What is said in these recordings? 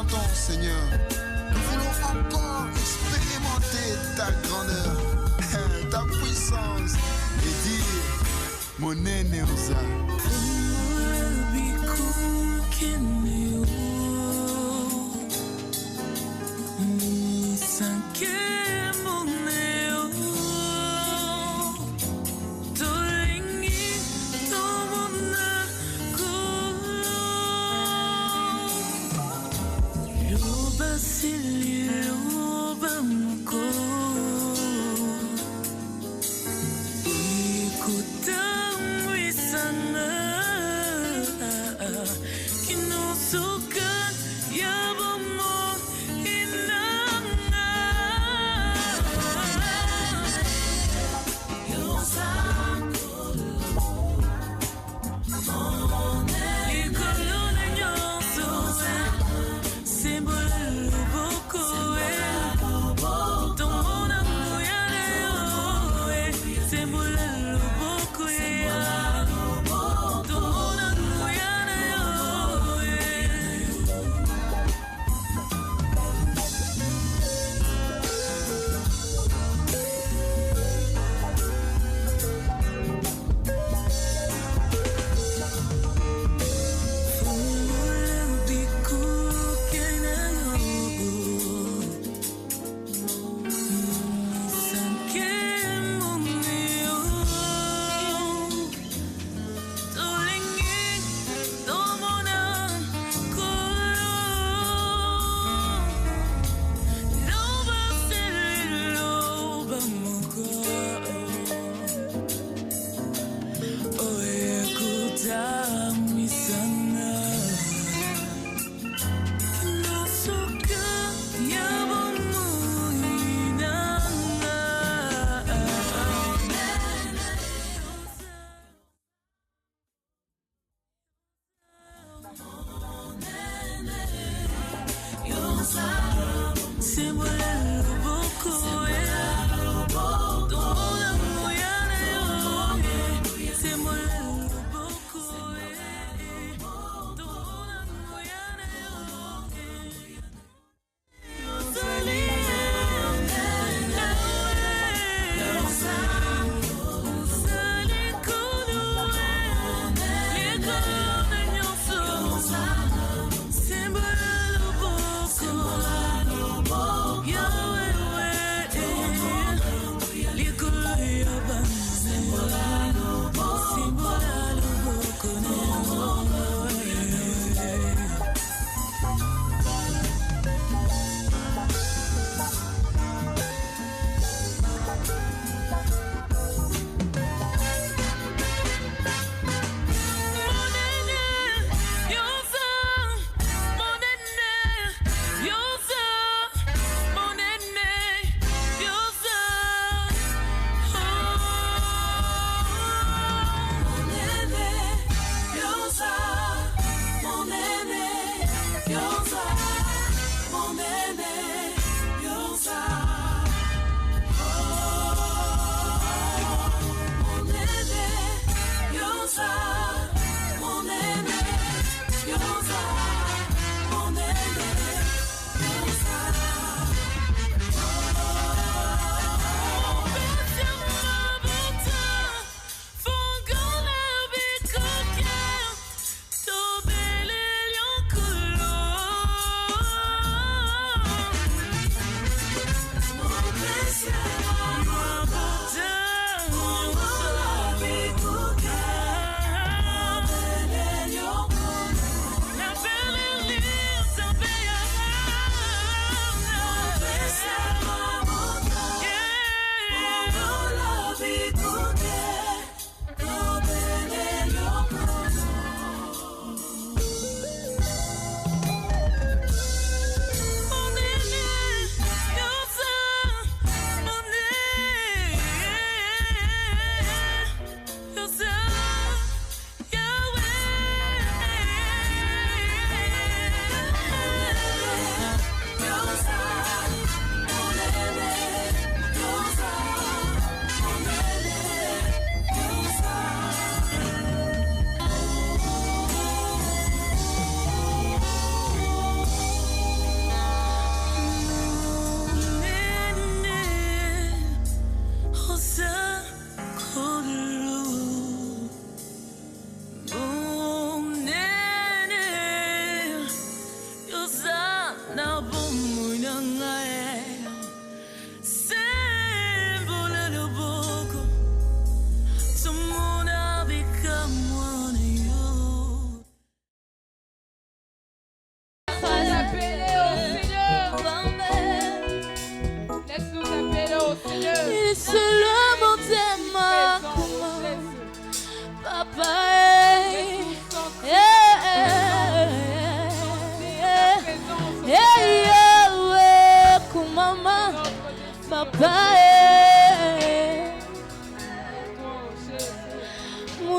chantons, Seigneur. Nous voulons encore expérimenter ta grandeur, ta puissance et dire, mon Nénéosa. So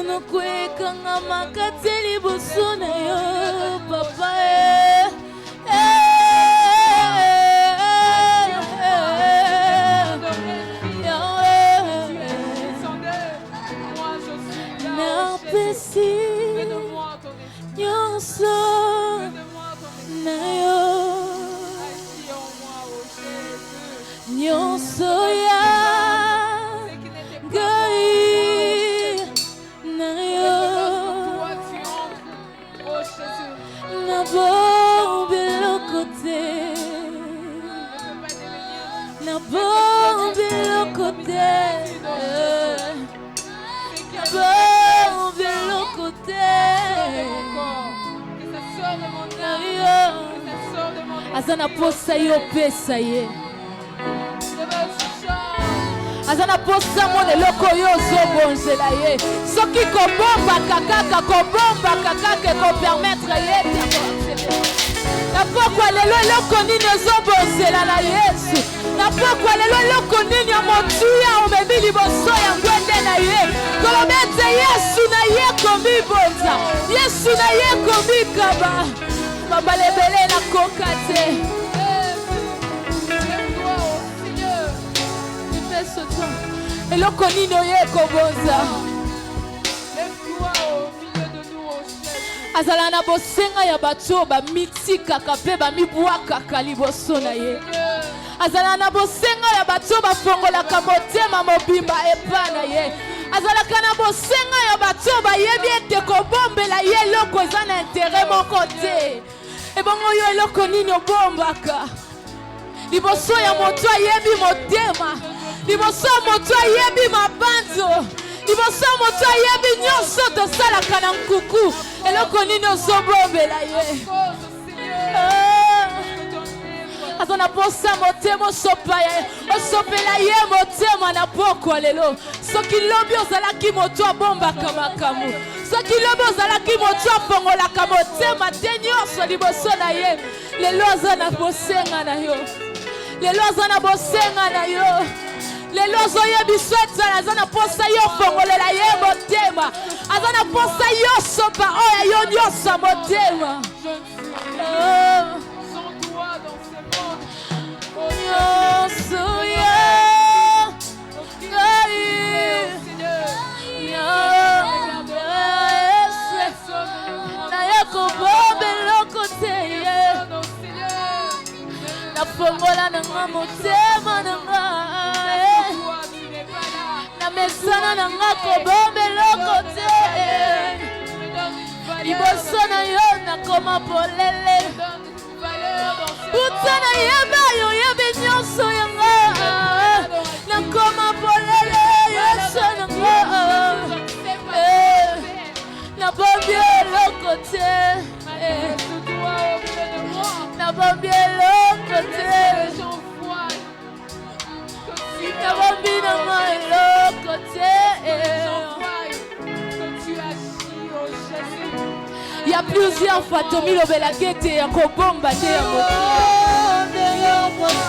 monoko ekangama kati liboso na yo papa napesi nyonso na yo nyonso ya ngai na yo nabombi eloko te nabombi eloko te nabombi eloko te na yo aza na posa yo pesa ye aza na posa mona eloko yo ozobonzela ye soki kobombaka kaka ekopermettre ye na pokwa lelo eloko nini ozobonzela na yesu na pokwa lelo eloko nini ya motuya omemi liboso ya ngwende na ye koloba ete yesu na ye komibonza yesu na ye komikaba babalebele nakoka te eloko nini oye kobonza azala na bosenga ya bato bamitikaka mpe bamibwakaka liboso na ye azala na bosenga ya bato bafongolaka motema mobimba epa na ye azalaka na bosenga ya bato bayebi ete kobombela ye eloko eza na intere moko te ebongo oyo eloko nini obombaka liboso ya moto ayebi motema liboso ya moto ayebi mabanzo liboso ya moto ayebi nyonso tosalaka na nkuku eloko nini ozobombela ye aza na posa motema osopela ye motema na pokwa lelo soki lobi ozalaki moto abombaka makambo soki lobi ozalaki moto afongolaka motema te nyonso liboso na ye lelo aza na bosenga na yo lelo aza na bosenga na yo lelo ozoyebiso ete aza na posa yo fongolela ye motema aza na posa yo sopa oyo yo nyonso motema nyonso ya ngai naye kobomba eloko te ye nafongola nanga motema nanga namesana nanga kobomba eloko te liboso na yo nakoma polele uta nayeba yo yebe nyonso yanga nakoma polele yesu nanga nabombi eloko te nabombi eloko te nabombi nanga eloko te. Il y a plusieurs fois Tommy Lobelakete et Yakobomba de Yamotia.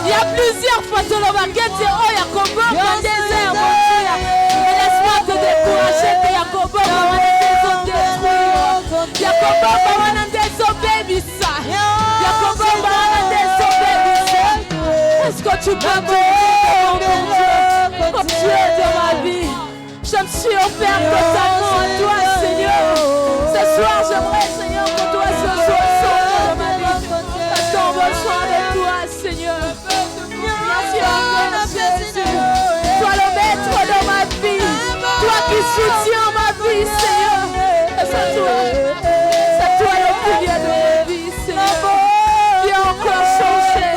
Il y a plusieurs fois Tommy Lobelakete et Yakobomba de Yamotia. Mais laisse-moi te décourager que Yakobomba va te détruire. Yakobomba va te baby ça. Yakobomba va te baby ça. Est-ce que tu peux me Dieu de ma vie? Je me suis offert totalement à toi, Seigneur. Ce soir, j'aimerais, Seigneur, que toi ce soir sauve ma vie. Parce qu'on veut besoin de toi, Seigneur. Merci, Jésus. Toi le maître de ma vie. Toi qui soutiens ma vie, Seigneur. C'est toi le pilier de ma vie, Seigneur. Viens encore changer.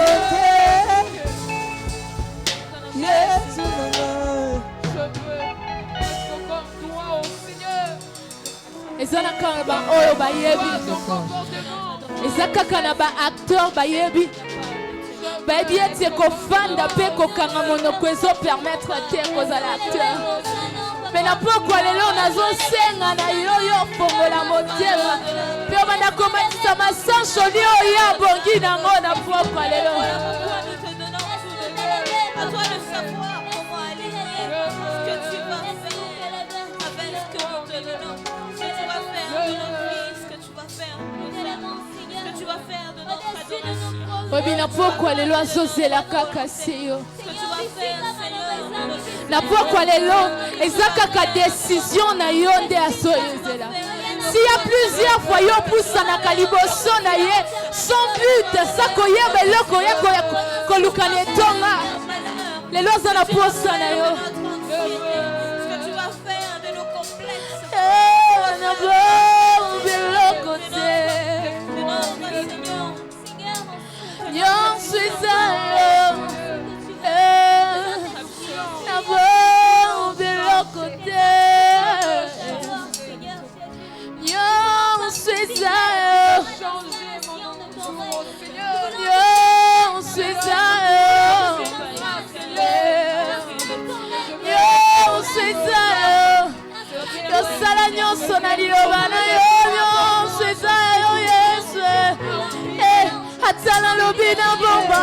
Ezana ba oyo bayebi ezaka na ba acteur bayebi bayebi ete kofanda pe kokanga monoko ezo permettre te kozala acteur mais na pokwa lelo nazosenga na yo fongola motema pe obanda komatisa masanso ni oyo abongi nango na pokwa lelo. À toi de savoir comment aller, ce que tu vas faire avec ce que nous te na pokwa lelo azozela kaka se yo na pokwa lelo eza kaka décision na yo nde azoyezela. S'il y a plusieurs fois yo pusanaka liboso na ye sans but sa koyeba eloko ye koluka na etonga lelo aza na posa na yo. Atala lobina bomba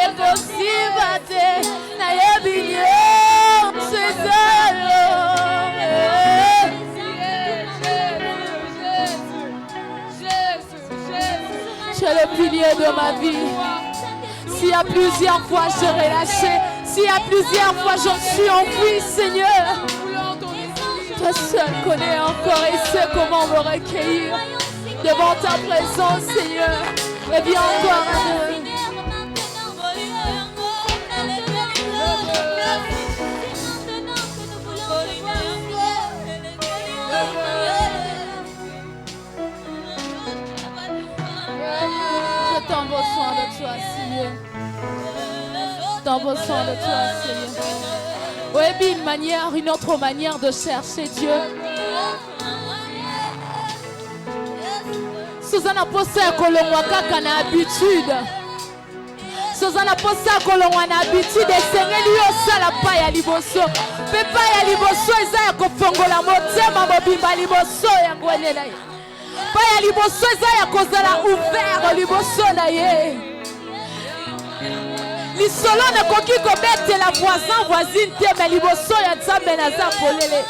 ekosibate na yebinyo sezalo. Tu es le pilier de ma vie. S'il y a plusieurs fois je relâché, s'il y a plusieurs fois je me suis enfui, Seigneur, toi seul connais encore et sais comment me recueillir devant ta présence, Seigneur. Et bien encore un peu. Je t'en besoin de toi, Seigneur. Je t'en besoin de toi, Seigneur. Oui, une autre manière de chercher Dieu. Suzana posa kolongwa kaka na habitude. Suzana posa kolongwa na habitude esengeli yo sala pa ya liboso. Pe pa ya liboso eza ya kofongola motema mobimba liboso ya ngwene na ye. Pa ya liboso eza ya kozala ouvert liboso na ye. Lisolo ne koki kobetela voisine te me liboso ya Nzambe naza polele.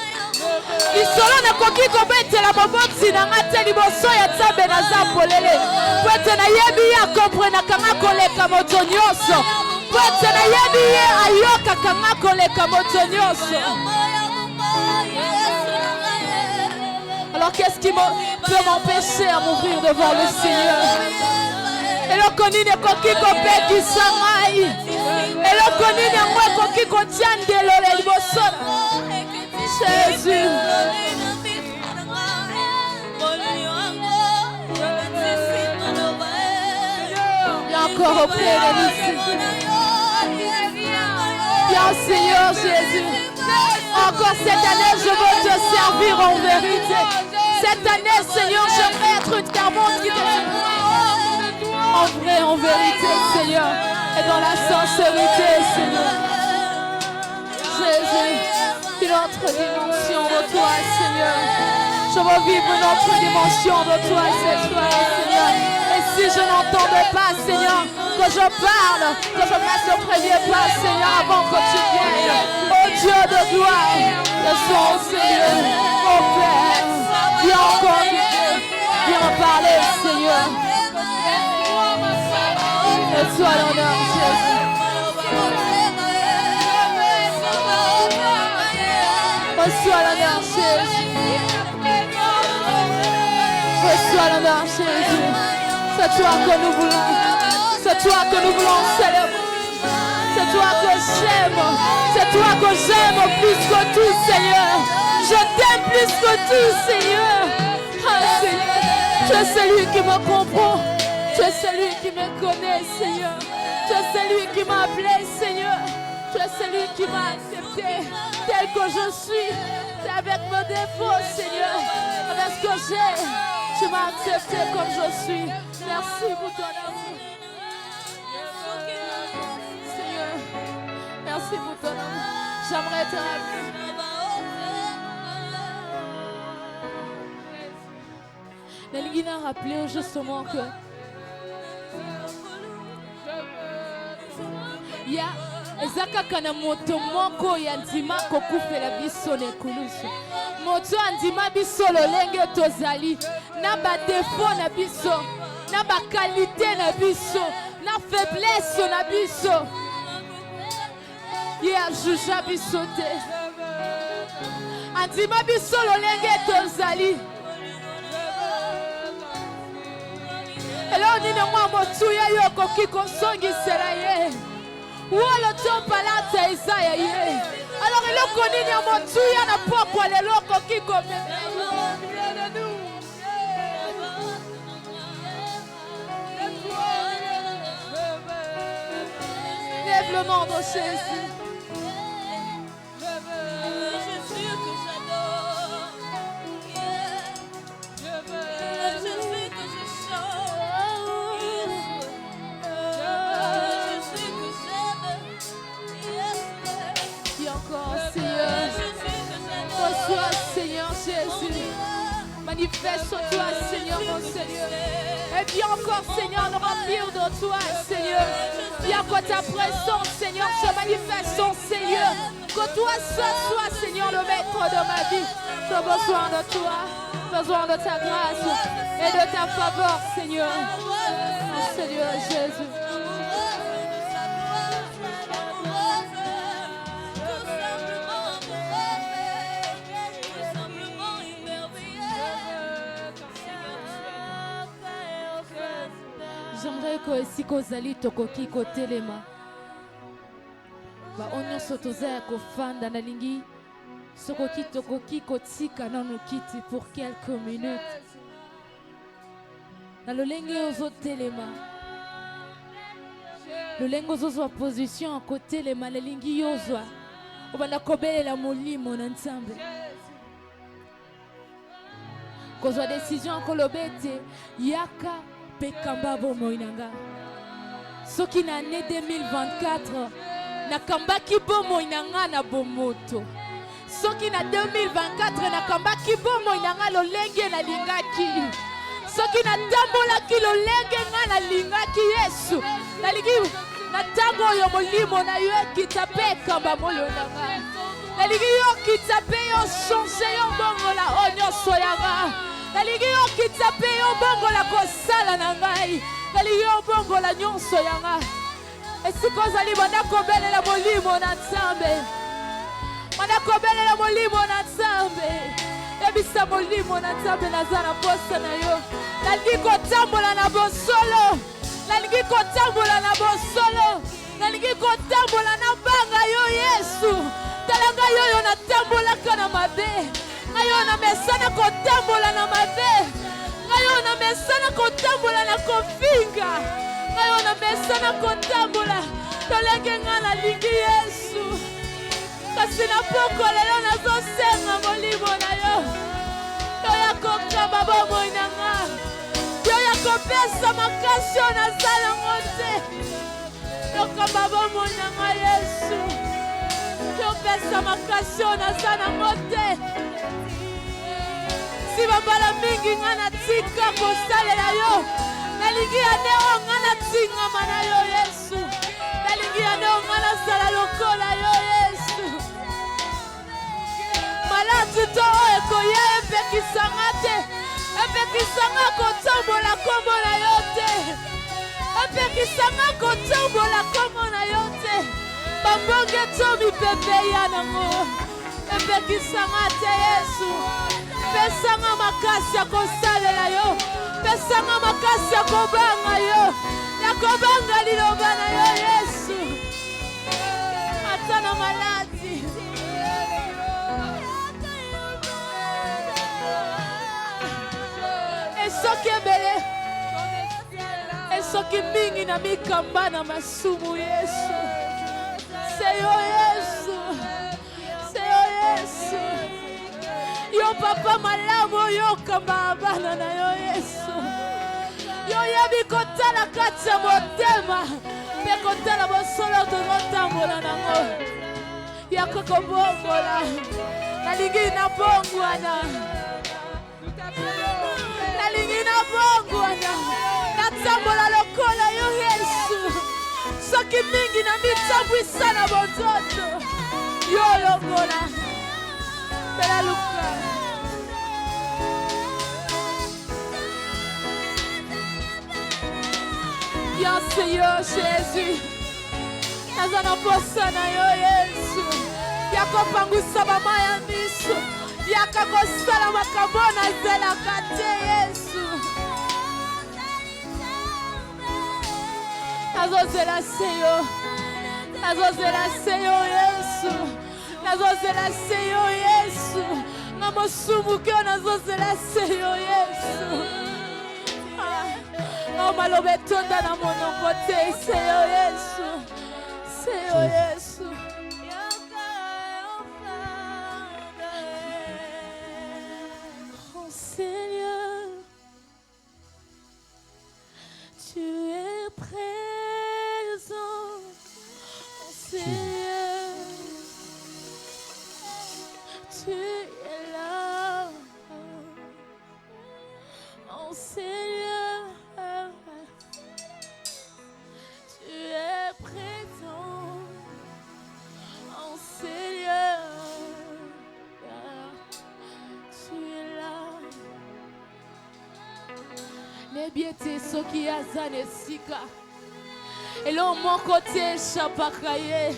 Lisolo ne koki kobetela moboti na ngate liboso ya Nzambe naza polele. Pwete na yebi ya comprena kanga koleka moto nyonso. Pwete na yebi ye ayoka kanga koleka moto nyonso. Alors qu'est-ce qui peut m'empêcher à m'ouvrir devant le Seigneur? Et le koni ne koki kopeki sangai. Et le koni ne mwe koki kotiandelo le liboso. Jésus. Viens encore auprès de nous. Viens Seigneur Jésus. Encore cette année je veux te servir en vérité. Cette année Seigneur j'aimerais être une carmonte qui te en vrai, en vérité Seigneur. Et dans la sincérité Seigneur. Jésus. Une autre dimension de toi, Seigneur. Je veux vivre une autre dimension de toi cette fois, Seigneur. Et si je n'entendais pas, Seigneur, que je parle, que je fasse le premier pas, Seigneur, avant que tu viennes. Oh Dieu de gloire, le son, Seigneur, oh Père, viens encore vite, viens parler, Seigneur. Et sois l'honneur, Jésus. Reçois l'honneur, Jésus. Reçois l'honneur, Jésus. C'est toi que nous voulons. C'est toi que nous voulons célébrer. C'est toi que j'aime. C'est toi que j'aime plus que tout, Seigneur. Je t'aime plus que tout, Seigneur. Ah, Seigneur. Tu es celui qui me comprend. Tu es celui qui me connaît, Seigneur. Tu es celui qui m'a appelé, Seigneur. Tu es celui qui m'a accepté tel que je suis, avec mes défauts, Seigneur, avec ce que j'ai. Tu m'as accepté comme je suis. Merci pour ton amour. Seigneur, merci pour ton amour. J'aimerais te rappeler. Nelgina a rappelé justement que il y a ezaka kana moto moko ya ndima kokufela biso na ekulusu moto andima biso lolenge tozali na ba défaut na biso na ba qualité na biso na faiblesse na biso ye ajuja biso te andima biso lolenge tozali elo nini mwa motuya yo okoki kosongisela ye wolo topalata eza ya ye alors eloko nini ya motuya na pokwa lelo okoki komema lève le nom de Jésus. Reçois, Seigneur Jésus. Manifeste-toi, Seigneur, mon Seigneur. Et viens encore, Seigneur, nous remplir de toi, Seigneur. Viens que ta présence, Seigneur, se manifeste, Seigneur. Que toi sois, Seigneur, le maître de ma vie. J'ai besoin de toi, besoin de ta grâce et de ta faveur, Seigneur. Mon Seigneur Jésus. J'aimerais que si kozali tokoki kotelema ba onyo sotoza ya kofanda na lingi sokoki tokoki kotika nanu kiti pour quelques minutes na lolenge ozotelema lolenge ozozwa position à côté les malelingi yozwa obanda kobelela molimo na nzambe kozwa décision kolobete yaka pekamba bomoinanga soki na année 2024 nakambaki bomoinanga na bomoto soki na 2024 nakambaki bomoinanga lolenge na lingaki soki natambolaki lolenge nga na lingaki Yesu nalingi na tango oyo molimo na yo ekita mpe ekamba moyo nanga nalingi yo kita mpe yo change yo bongola oyo nyonso yanga nalingi yo kita mpe yo bongola kosala na ngai nalingi yo bongola nyonso yanga esika ozali banda kobelela molimo na nzambe banda kobelela molimo na nzambe yebisa molimo na nzambe naza na posa na yo nalingi kotambola na bosolo nalingi kotambola na bosolo nalingi kotambola na banga yo Yesu tala ngai oyo natambolaka na mabe ngai oyo namesana kotambola na mabe ngai oyo namesana kotambola na kofinga ngai oyo namesana kotambola tolenge ngai nalingi Yesu kasi na poko lelo nazosenga molimo na yo toya kokamba bomoi na nga toya kopesa makasi oyo nazala ngo te tokamba bomoi na nga Yesu topesa makasi oyo nazala ngo te si bambala mingi nga natika kosalela yo nalingi ane oyo nga natingama na yo Yesu nalingi ane oyo nga nazala lokola yo Yesu maladi to oyo ekoya epekisanga te epekisanga kotambola kombo na yo te epekisanga kotambola kombo na yo te bambonge to mipepe ya nango epekisanga te Yesu pesanga makasi ya kosalela yo pesanga makasi ya kobanga yo ya kobanga liloba na yo Yesu ata na maladi esoki ebele esoki mingi na mikamba na masumu Yesu seyo Yesu seyo Yesu yo papa malamu yo kamba bana na yo Yesu yo yebi kotala kati ya motema mpe kotala bosolo tozotambola nango ya kokobongola nalingi nabongwana nalingi nabongwana natambola lokola yo Yesu soki mingi na mitambwisa na bonzoto yo longola Bella Luca. Viens Seigneur Jésus. Nazana posana yo Yesu. Yakopangusa mama ya miso. Yakakosala makabona zela kate Yesu. Nazozela Seigneur. Nazozela Seigneur Yesu. Nazozela Seigneur Yesu. Namosumu kyo nazozela Seigneur Yesu. Oh malobetonda na monongo te Seigneur Yesu. Seigneur Yesu. Oh Seigneur, tu es présent. Oh Seigneur, tu es là. Oh Seigneur, tu es présent. Oh Seigneur, tu es là. Nebiete soki azane sika. Elo mon côté chapakaye.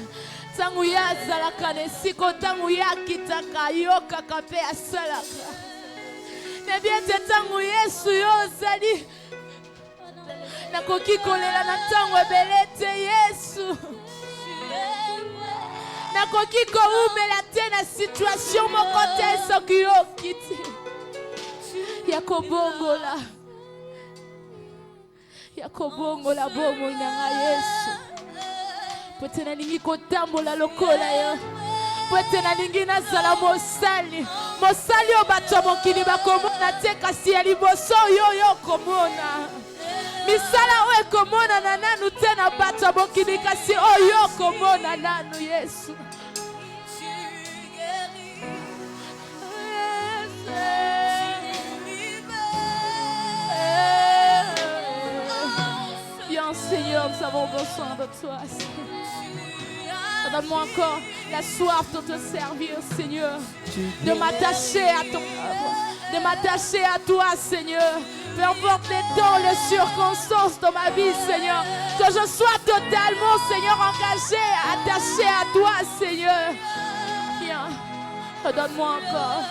Tangu yazalaka nesiko tangu yakitaka yoka kape asalaka. Nebiete tangu Yesu yozali. Nakoki kolela na tango ebelete Yesu. Nakoki koumela te na situation moko te soki yokiti. Yakobongola. Yakobongola bomo nanga Yesu. Pote na ningi kotambola lokola yo. Pote na ningi nazala mosali. Mosali o bato mokili bakomona te kasi ya liboso yo komona. Misala o ekomona na nanu te na bato mokili kasi oyo komona nanu Yesu. Viens Seigneur, nous avons besoin de toi Seigneur. Donne-moi encore la soif de te servir, Seigneur. De m'attacher à ton œuvre. De m'attacher à toi, Seigneur. Peu importe les temps, les circonstances de ma vie, Seigneur. Que je sois totalement, Seigneur, engagé, attaché à toi, Seigneur. Viens, redonne-moi encore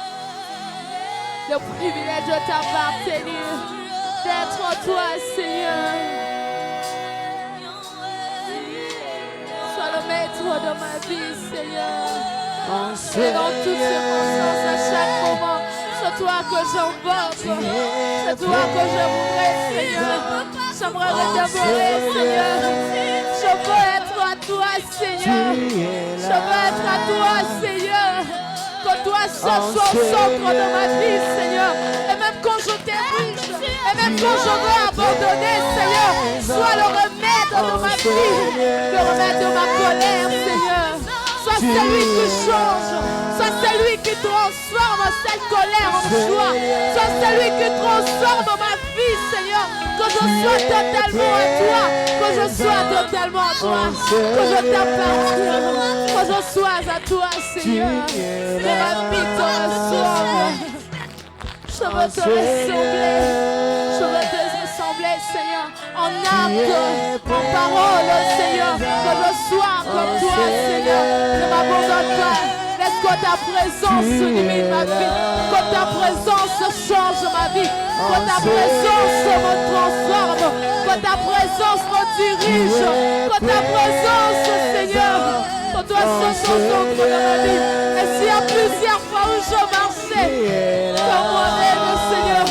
le privilège de t'appartenir, d'être en toi, Seigneur. Sois le maître de ma vie, Seigneur. Et dans toutes circonstances, à chaque moment, c'est toi que j'invoque. C'est toi que je voudrais, Seigneur. J'aimerais t'adorer, Seigneur. Je veux être à toi, Seigneur. Je veux être à toi, Seigneur. Que toi seul sois au centre de ma vie, Seigneur. Et même quand je t'érige, et même quand je veux abandonner, Seigneur, sois le remède de ma vie, le remède de ma colère, Seigneur. Sois celui qui change, sois celui qui transforme cette colère en joie. Sois celui qui transforme ma vie, Seigneur. Que je sois totalement à toi, que je sois totalement à toi, que je t'appartienne, que je sois à toi, Seigneur. Que ma vie te ressemble. Je veux te ressembler, je veux te ressembler, Seigneur, en acte, en parole, Seigneur, que je sois comme toi, Seigneur. Ne m'abandonne pas, laisse que ta présence illumine ma vie, que ta présence change ma vie, que ta présence me transforme, que ta présence me dirige, que ta présence, Seigneur, que toi sois au centre de ma vie. Et s'il y a plusieurs fois où je marchais, comme moi-même, Seigneur,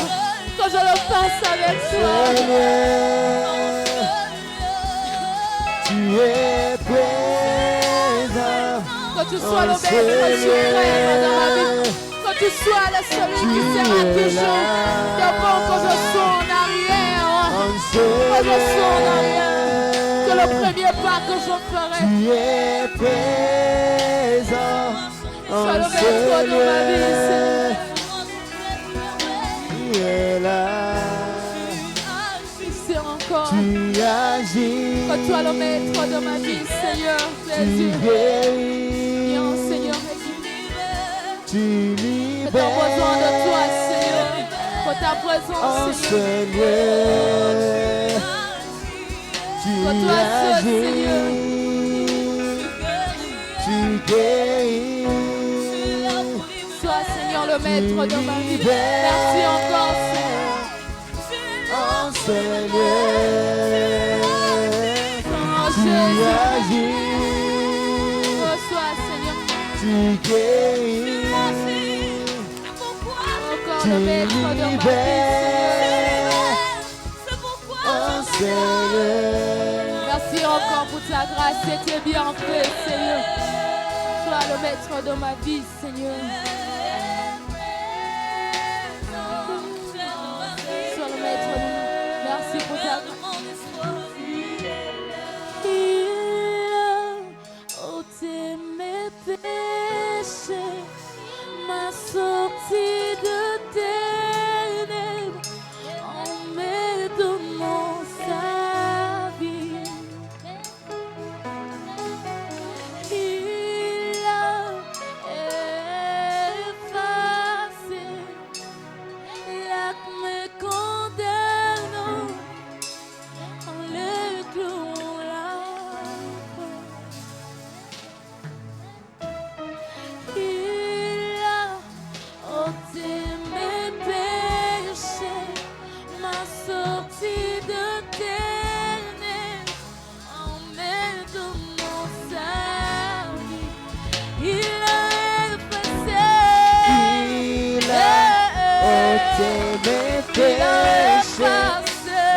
que je le fasse avec toi. Tu es présent. Que tu sois le maître suprême dans ma vie. Que tu sois le celui qui sera toujours. D'abord que je sois en arrière. Que je sois en arrière. Que le premier pas que je ferai. Tu es présent. Sois le maître de ma vie, Seigneur. Tu es là. Ici encore. Tu agis. Que toi le maître de ma vie, Seigneur. Tu Jésus. guéris. Viens, Seigneur, Tu Nous avons besoin de toi, Seigneur. Pour ta en présence, ce Seigneur. lieu. Tu Pour toi seul, agis, tu guéris. Sois, Seigneur, le maître de ma vie. Merci encore, Seigneur. En ce lieu, Oh, tu Jésus. agis, Reçois, Seigneur. tu guéris. Encore Tu le maître de ma vie, Seigneur. en ce lieu. Merci encore pour ta grâce. C'était bien fait, Seigneur. Sois le maître de ma vie, Seigneur. Sois le maître de ma vie. Merci pour ta grâce. Il a ôté mes péchés, m'a sorti de ténèbres en me donnant sa vie. Il a effacé l'acte me condamnant en le clouant la croix. Il a ôté mes péchés, m'a sorti de ténèbres en me donnant sa vie. Il a effacé, Il a ôté mes péchés,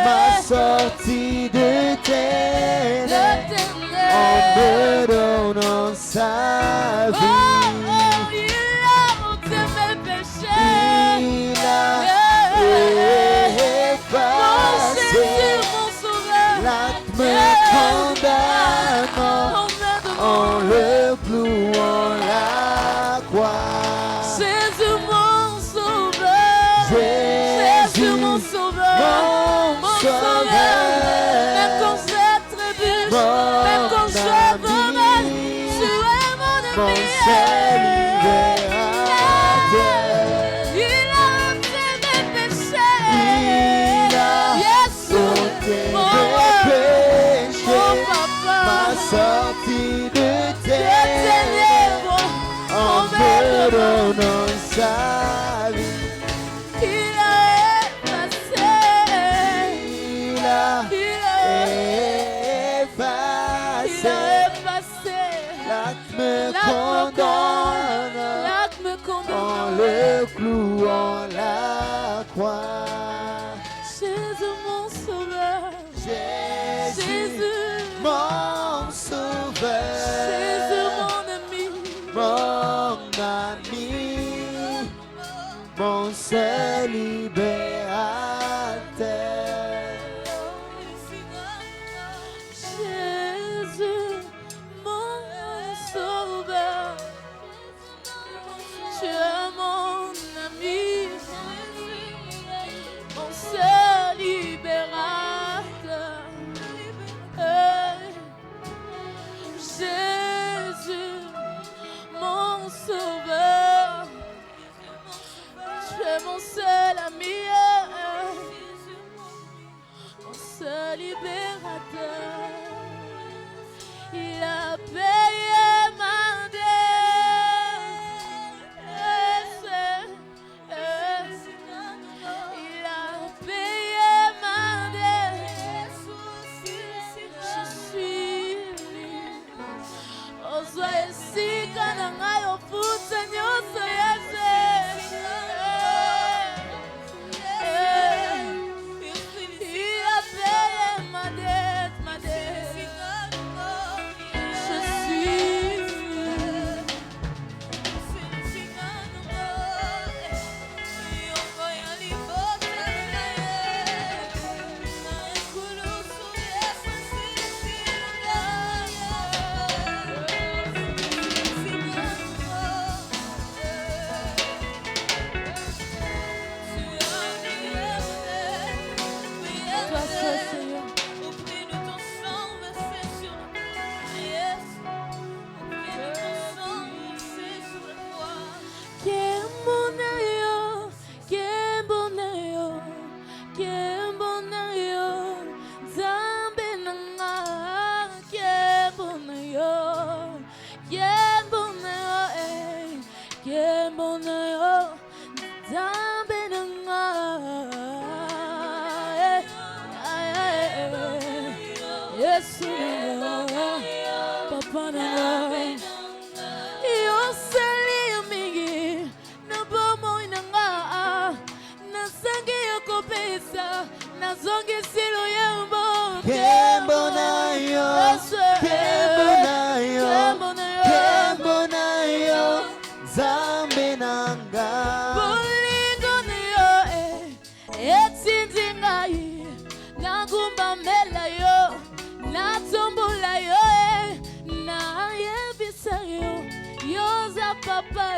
m'a sorti de ténèbres en me donnant sa vie. il a ôté mes péchés. Il a Mon Jésus, effacé mon sauveur, l'acte me condamnant en le clouant la croix. Jésus, mon sauveur, Jésus, mon sauveur, mon sauveur. Même quand j'ai trébuche, même quand je veux mal, tu es mon Mon ami. seul libérateur. Il a ôté mes péchés. Il a Yes, ôté mon mes roi, mon péchés, papa. m'a sorti de Des ténèbres ténèbres, en me donnant sa vie. il a effacé, Il a il a effacé effacé. l'acte me L'acte me condamnant en condamne. le clouant la croix. Jésus, mon sauveur, Jésus, Jésus, mon sauveur, Jésus, mon ami. mon ami, mon seul libérateur. Jésus, mon sauveur, tu es mon ami, mon seul libérateur. Hey. Jésus, mon sauveur, tu es mon seul ami, mon seul libérateur. Il a payé ma dette. Il a payé ma dette. Je suis libre. Ozwa esika na ngai ofutse nyonso ya Il a payé ma dette, ma dette. papa nanga yo sali mingi na bomo nanga nasangi yokopesa nazongi silo yambo kembo na yo zambe nanga bolingo na yo etindi ngai nagumba mela yo natombola yo nayebisa yo yoza papa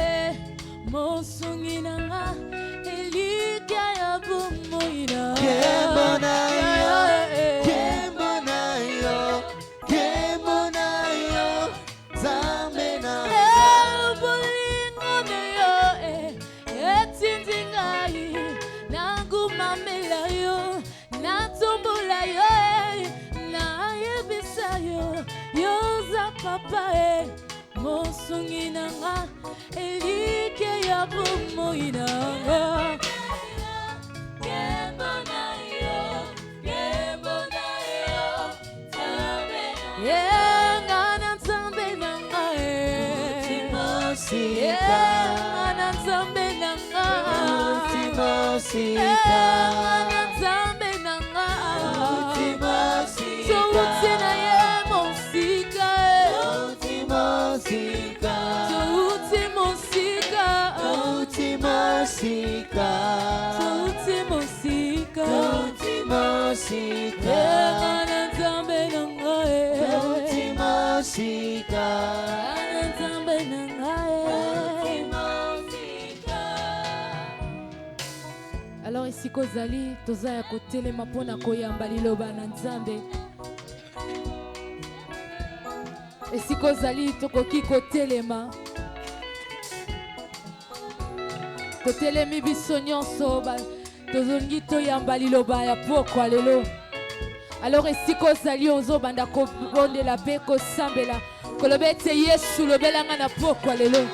mosungi nanga elikya ya bomoi na kembo na yo zambe nanga bolingo na yo etindi ngai nagumba mela yo natombola yo nayebisa yo yoza papa mosungi nanga elike ya bomoi nanga ngana nzambe nanga ngana nzambe nanga ngana nzambe nanga touti na ye mosika touti mosika ngana nzambe nanga ngana nzambe nanga alors esika ozali toza ya kotelema mpona koyamba liloba na nzambe esika ozali tokoki kotelema totelemi biso nyonso tozongi toyamba liloba ya pokwa lelo alors esika ozali ozobanda kobondela mpe kosambela koloba ete yesu lobelanga na pokwa lelo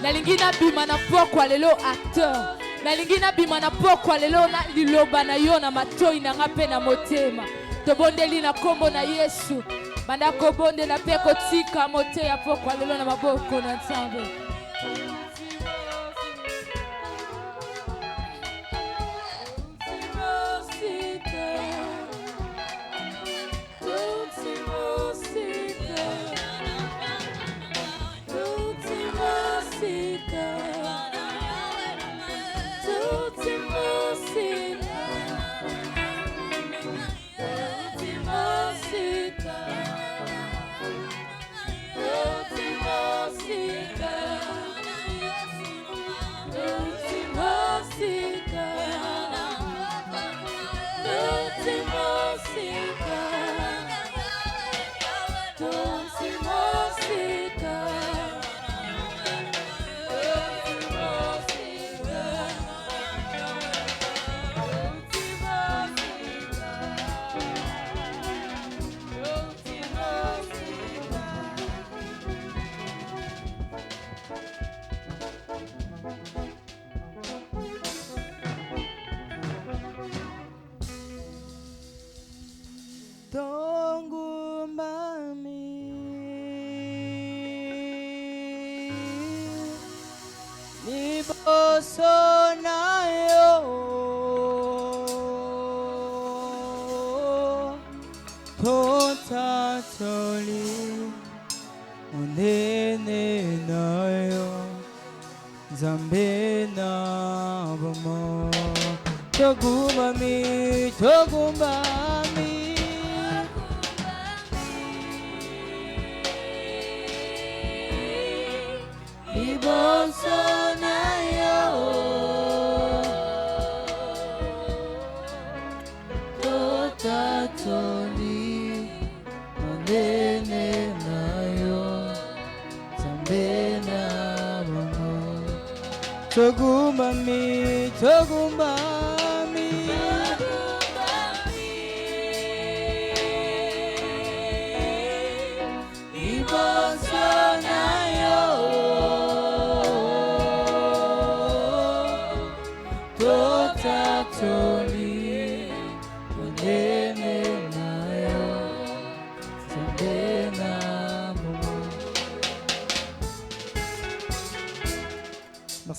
nalingi nabima na pokwa lelo acteur nalingi nabima na pokwa lelo na liloba na yo na matoi nanga mpe na motema tobondeli na kombo na yesu banda kobondela mpe kotika moteya pokwa lelo na maboko na nzambe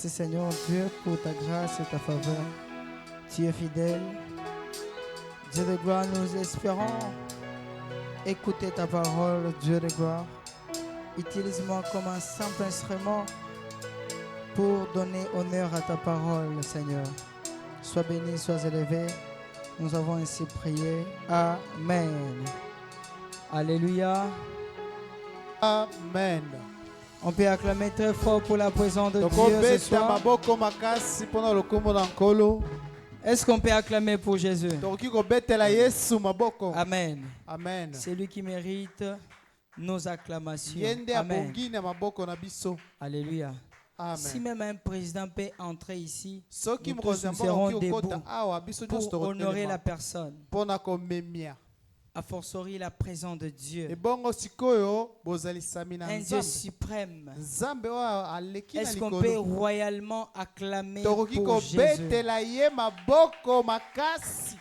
Merci Seigneur Dieu pour ta grâce et ta faveur. Tu es fidèle. Dieu de gloire, nous espérons écouter ta parole, Dieu de gloire. Utilise-moi comme un simple instrument pour donner honneur à ta parole, Seigneur. Sois béni, sois élevé. Nous avons ainsi prié. Amen. Alléluia. Amen. On peut acclamer très fort pour la présence de Dieu ce Tokobeta soir. maboko makasi mpona lokombo na nkolo. Est-ce qu'on peut acclamer pour Jésus? Tokoki kobetela Yesu maboko. Amen. Amen. C'est lui qui mérite nos acclamations. Yende Amen. abongi na maboko na biso. Alléluia. Si Amen. même un président peut entrer ici, Soki nous tous nous mokonzi serons mboka okota debout awa biso nyonso pour honorer la tokotelema personne. mpona komemia. A fortiori la présence de Dieu. Ebongo sikoyo bozalisami na Un Dieu Nzambe. suprême. Nzambe oyo aleki na Est-ce qu'on peut likolo. royalement acclamer pour Tokoki Jésus? kobetela ye maboko makasi.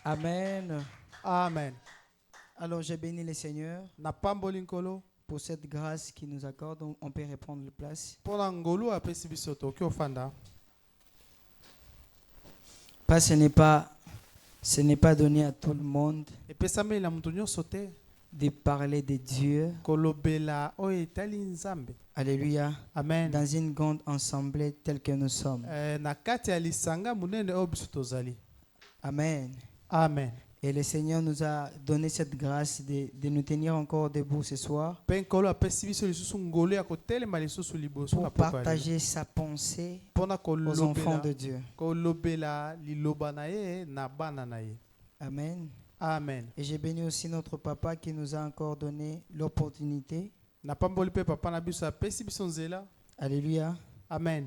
Amen. Amen. Alors je bénis le Seigneur Napamboli nkolo pour cette grâce qu'il nous accorde. On peut reprendre la place. mpona ngolu apesi biso tokoki ofanda. Pas, ce n'est pas donné à tout le monde Epesami na mutu nyonso te de parler de Dieu. kolobela oyo etali Nzambe. Alléluia. Amen. Dans une grande assemblée telle que nous sommes. Na kati ya lisanga munene oyo biso tozali. Amen. Amen. Et le Seigneur nous a donné cette grâce de nous tenir encore debout ce soir Mpe nkolo apesi biso lisusu ngolu ya kotelema lisusu liboso pour na poko ya lelo. partager sa pensée Mpona aux enfants de Dieu. kolobela liloba na ye na bana na ye. Amen. Amen. Et j'ai béni aussi notre papa qui nous a encore donné l'opportunité. Napamboli mpe papa na biso apesi biso nzela. Alléluia. Amen.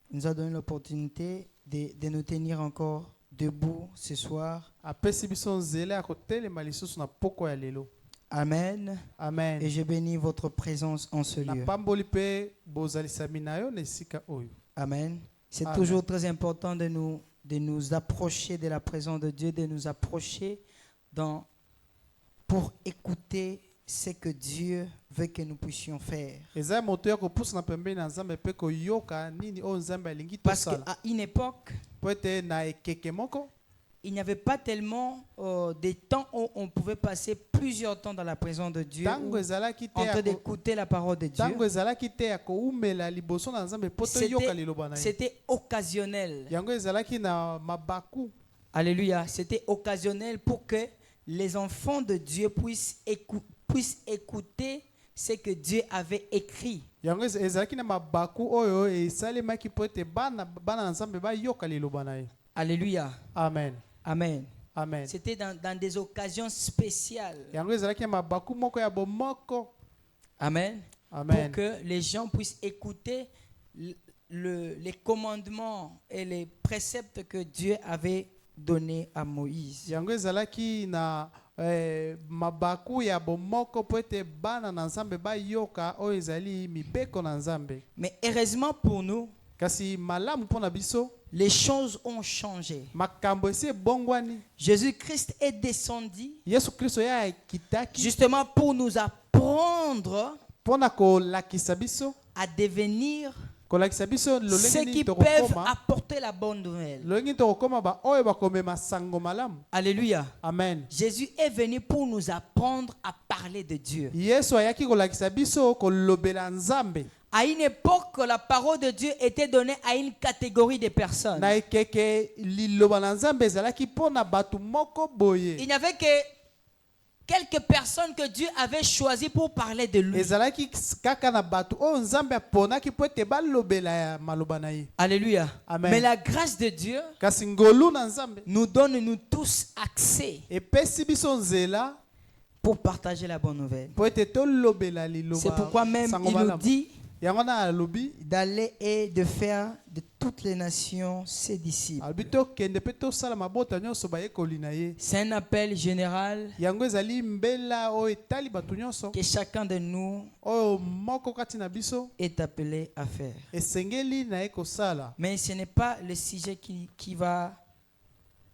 Il nous a donné l'opportunité de nous tenir encore debout ce soir. Apesi biso nzela ya kotelema lisusu na poko ya lelo. Amen. Amen. Et je bénis votre présence en ce lieu. Napamboli mpe bozalisami na yo na esika oyo. Amen. C'est Amen. toujours très important de nous approcher de la présence de Dieu, de nous approcher pour écouter ce que Dieu veut que nous puissions faire. Eza moto ya kopusa na pembeni na Nzambe mpe koyoka nini oyo Nzambe alingi Parce tosala. qu'à une époque, Po ete na ekeke moko il n'y avait pas tellement de temps où on pouvait passer plusieurs temps dans la présence de Dieu, tango ou ezalaki te en ya train ko- d'écouter la parole de Dieu. tango ezalaki te ya koumela liboso na Nzambe po toyoka liloba na ye. C'était occasionnel. Yango ezalaki na mabaku. Alléluia. C'était occasionnel pour que les enfants de Dieu puissent écouter ce que Dieu avait écrit. Yango ezalaki na mabaku oyo esalemaki po ete bana na Nzambe bayoka liloba na ye. Alléluia. Amen. Amen. Amen. C'était dans des occasions spéciales. Yango ezalaki na mabaku moko ya bomoko. Amen. Amen. Pour que les gens puissent écouter les commandements et les préceptes que Dieu avait donnés à Moïse. Yango ezalaki na mabaku ya bomoko po ete bana na Nzambe bayoka oyo ezali mibeko na Nzambe. Mais heureusement pour nous, Kasi malamu mpona biso les choses ont changé. makambo esi ebongwani. Jésus-Christ est descendu Yesu Kristo ya ekitaki justement pour nous apprendre mpona kolakisa biso devenir kolakisa biso ceux lolenge qui nini peuvent tokokoma apporter la bonne nouvelle. lolenge nini tokokoma baoyo bakomema sango malamu. Alléluia. Amen. Jésus est venu pour nous apprendre à parler de Dieu. Yesu ayaki kolakisa biso kolobela Nzambe. À une époque, la parole de Dieu était donnée à une catégorie de personnes. Na ekeke liloba na Nzambe ezalaki mpona bato moko boye. Il n'y avait que quelques personnes que Dieu avait choisies pour parler de lui. Ezalaki kaka na bato oyo Nzambe aponaki po ete balobela ya maloba na ye. Alléluia. Amen. Mais la grâce de Dieu Kasi ngolu na Nzambe nous donne, nous tous, accès epesi biso nzela pour partager la bonne nouvelle. po ete tolobela liloba. C'est pourquoi même sango il nous malamu. dit Yango na alobi d'aller et de faire de toutes les nations ses disciples. alobi tokende mpe tosala mabota nyonso bayekoli na ye. C'est un appel général Yango ezali mbela oyo etali bato nyonso que chacun de nous oyo moko kati na biso est appelé à faire. esengeli na ye kosala. Mais ce n'est pas le sujet qui va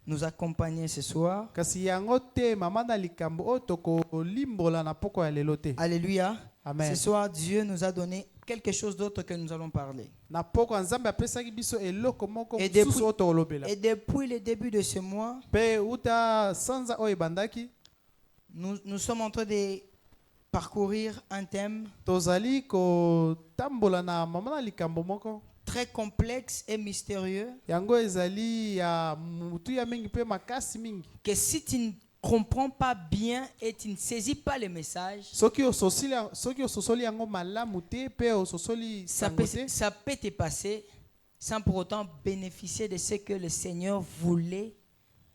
nous accompagner ce soir. Kasi yango te mama na likambo oyo tokolimbola na poko ya lelo te. Alléluia. Amen. Ce soir, Dieu nous a donné quelque chose d'autre que nous allons parler. na poko nzambe apesaki biso eloko moko Et mosusu oyo tokolobela Et depuis le début de ce mois, mpe uta sanza oyo ebandaki nous sommes en train de parcourir un thème tozali kotambola na mama na likambo moko très complexe et mystérieux yango ezali ya mutu ya mingi mpe makasi mingi que si tu ne comprends pas bien et tu ne saisis pas le message, soki ososoli yango malamu te mpe ososoli sango te ça peut te passer sans pour autant bénéficier de ce que le Seigneur voulait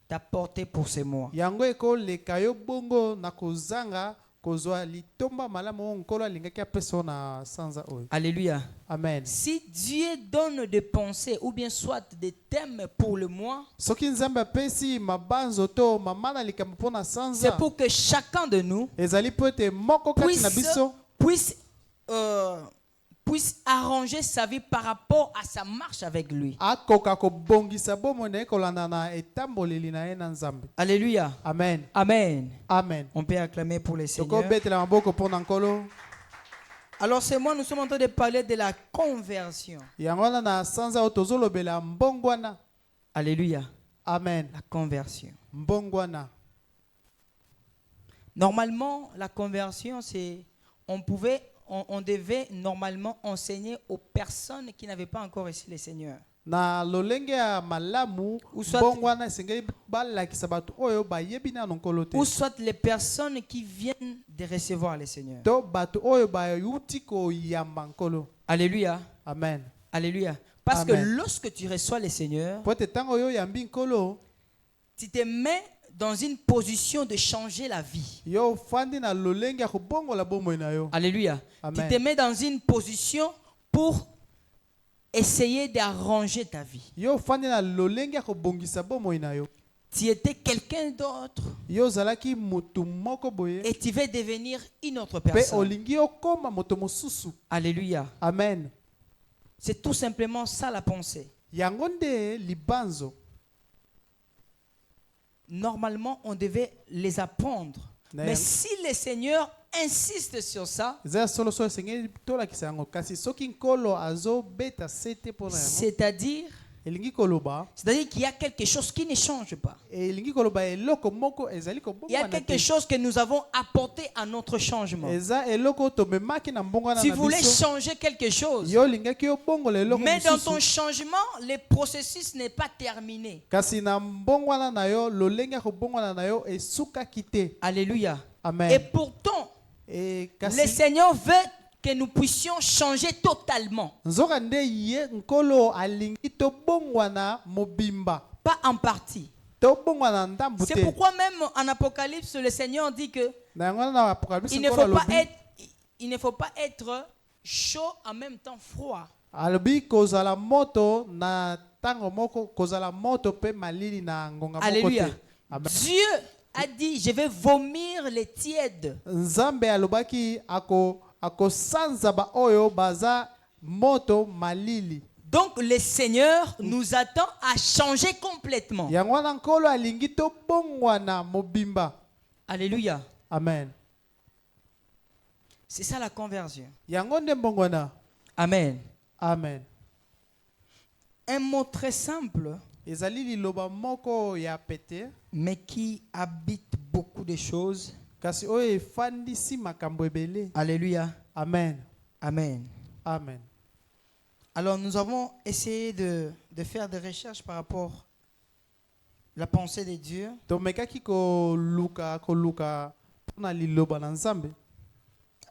t'apporter pour ce mois. yango ekoleka yo bongo na kozanga kozwa litomba malamu oyo nkolo alingaki apesa yo na sanza oyo. Alléluia. Amen. Si Dieu donne des pensées ou bien soit des thèmes pour le mois, soki nzambe apesi mabanzo to mama na likambo mpo na c'est sanza pour que chacun de nous ezali po ete moko kati na biso puisse arranger sa vie par rapport à sa marche avec lui. akoka kobongisa bomoi na ye kolanda na etamboleli na ye na nzambe. Alléluia. Amen. Amen. Amen. On peut acclamer pour le Seigneur. tokobetela maboko mpo na nkolo. Alors ce mois, nous sommes en train de parler de la conversion. yango wana na sanza oyo tozolobela mbongwana. Alléluia. Amen. La conversion. Mbongwana. Normalement, la conversion, c'est... On devait normalement enseigner aux personnes qui n'avaient pas encore reçu le Seigneur. na lolenge ya malamu Ou soit- mbongwana esengeli balakisa bato oyo bayebi nano nkolo te Ou soit les personnes qui viennent de recevoir le Seigneur. to bato oyo bayuti koyamba nkolo. Alléluia. Amen. Alléluia. Parce Amen. que lorsque tu reçois le Seigneur, po ete ntango oyo oyambi nkolo tu te mets dans une position de changer la vie. yo ofandi na lolenge ya kobongola bomoi na yo. Alléluia. Amen. Tu te mets dans une position pour essayer d'arranger ta vie. yo ofandi na lolenge ya kobongisa bomoi na yo. Tu étais quelqu'un d'autre yo ozalaki motu moko boye et tu veux devenir une autre mpe personne. olingi okoma moto mosusu. Alléluia. Amen. C'est tout simplement ça la pensée. yango nde libanzo. Normalement, on devait les apprendre. Mais si le Seigneur insiste sur ça, eza ya solo solo esengeli tolakisa yango kasi soki nkolo azobeta sete mpo na yango c'est-à-dire elingi koloba qu'il y a quelque chose qui ne change pas. elingi koloba eloko moko ezali Il y a kobongwana quelque te. chose que nous avons apporté à notre changement. eza eloko oyo tomemaki na mbongwana Tu na voulais biso changer quelque chose, yo olingaki obongola eloko mais dans ton mosusu changement, le processus n'est pas terminé. kasi na mbongwana na yo lolenge ya kobongwana na yo esukaki te. Alléluia. Amen. Et pourtant, E le kasi Seigneur veut que nous puissions changer totalement, nzoka nde ye nkolo alingi tobongwana mobimba pas en partie. tobongwana ndambu C'est te. pourquoi même en Apocalypse, le Seigneur dit que na yango wana na Apocalypse il ne nkolo faut pas alobi être, il ne faut pas être chaud en même temps froid. alobi kozala moto na tango moko kozala moto pe malili na ngonga moko Alléluia. te. Amen. Dieu a dit, je vais vomir les tièdes. Nzambe alobaki akosanza ba oyo baza moto malili. Donc le Seigneur nous attend à changer complètement. yango wana nkolo alingi tobongwana mobimba. Alléluia. Amen. C'est ça la conversion. yango nde mbongwana. Amen. Amen. Un mot très simple, ezali liloba moko ya pete mais qui habite beaucoup de choses. kasi oyo efandisi makambo ebele. Alléluia. Amen. Amen. Amen. Alors nous avons essayé de faire des recherches par rapport à la pensée de Dieu. tomekaki koluka mpona liloba na nzambe.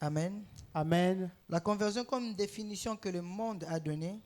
Amen. Amen. La conversion comme une définition que le monde a donnée,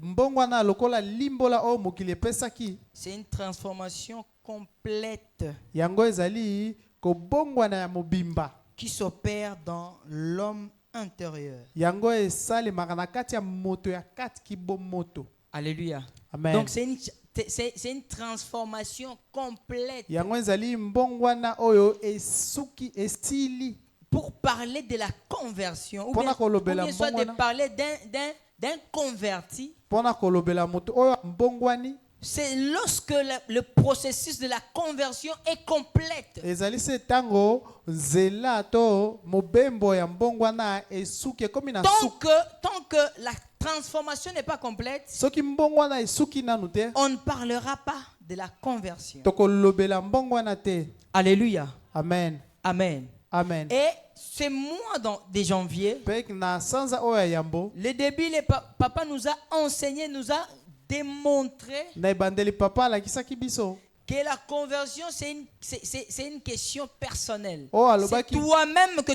mbongwana lokola limbola oyo mokili epesaki c'est une transformation complète yango ezali kobongwana ya mobimba qui s'opère dans l'homme intérieur. yango esalemaka na kati ya moto ya kati kibomoto. Alléluia. Amen. Donc c'est une transformation complète. yango ezali mbongwana oyo esuki esili. Pour parler de la conversion, ou Pona bien kolobela soit de mbongwana. parler d'un converti, mpona kolobela moto oyo mbongwani c'est lorsque le processus de la conversion est complète. ezali se tango nzela to mobembo ya mbongwana esuki ekomi na suki. Tant que la transformation n'est pas complète, Soki mbongwana esuki nanu te, on ne parlera pas de la conversion. tokolobela mbongwana te. Alléluia. Amen. Amen. Amen. Et ce mois de janvier, Pek na sanza oya yambo, le début, papa nous a enseigné, nous a démontré na ebandeli papa alakisaki biso. que la conversion, c'est une question personnelle. Oh, C'est alobaki toi-même que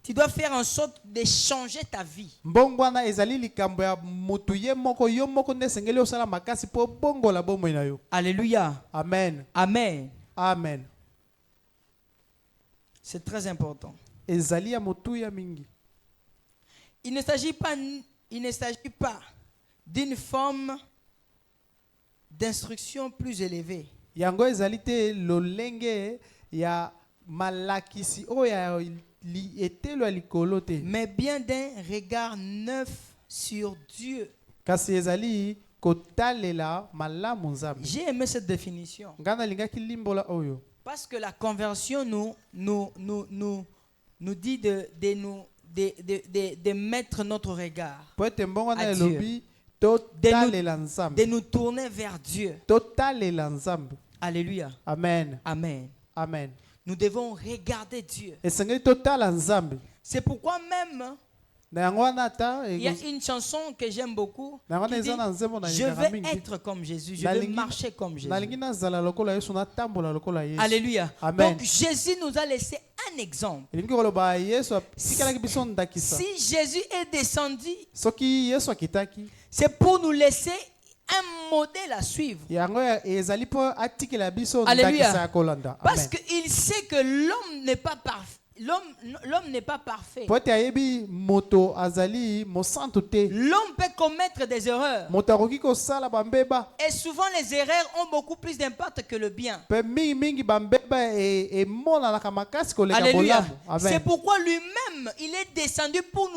tu dois faire en sorte de changer ta vie. mbongwana ezali likambo ya mutu ye moko yo moko nde esengeli osala makasi po bongola bomoi na yo. Alléluia. Amen. Amen. Amen. C'est très important. Ezali ya mutu ya mingi. Il ne s'agit pas d'une forme d'instruction plus élevée. Yango ezali te lolenge ya malakisi oya etelo ya likolo te. Mais bien d'un regard neuf sur Dieu. Kasi ezali kotalela malamu nzambe. J'ai aimé cette définition. Ngana lingaki limbola oyo. Parce que la conversion nous dit de mettre notre regard, Po ete mbongwana à elobi totalela nzambe. de nous tourner vers Dieu. Totalela nzambe. Alléluia. Amen. Amen. Amen. Nous devons regarder Dieu. Esengeli totala nzambe. C'est pourquoi même, Na yango wana ata il y a une chanson que j'aime beaucoup na wana qui dit, eza na nzembo na je lingaka vais mingi. être comme Jésus, je Nalingi- vais marcher comme Jésus. Nalingi nazala lokola Yesu natambola lokola Yesu. Alléluia. Amen. Donc Jésus nous a laissé un exemple. Elingi koloba Yesu atikalaki biso ndakisa. Si Jésus est descendu, Soki Yesu akitaki, c'est pour nous laisser un modèle à suivre. yango ezali po atikela biso Alléluia. ndakisa ya kolanda. Parce Amen. qu'il sait que l'homme n'est pas parfait. L'homme n'est pas parfait. Po ete ayebi moto azali mosantu te. L'homme peut commettre des erreurs. Moto akoki kosala bambeba. Et souvent, les erreurs ont beaucoup plus d'impact que le bien. Pe mingi bambeba emonanaka makasi koleka Alléluia. bolamu. C'est Amen. pourquoi lui-même, il est descendu pour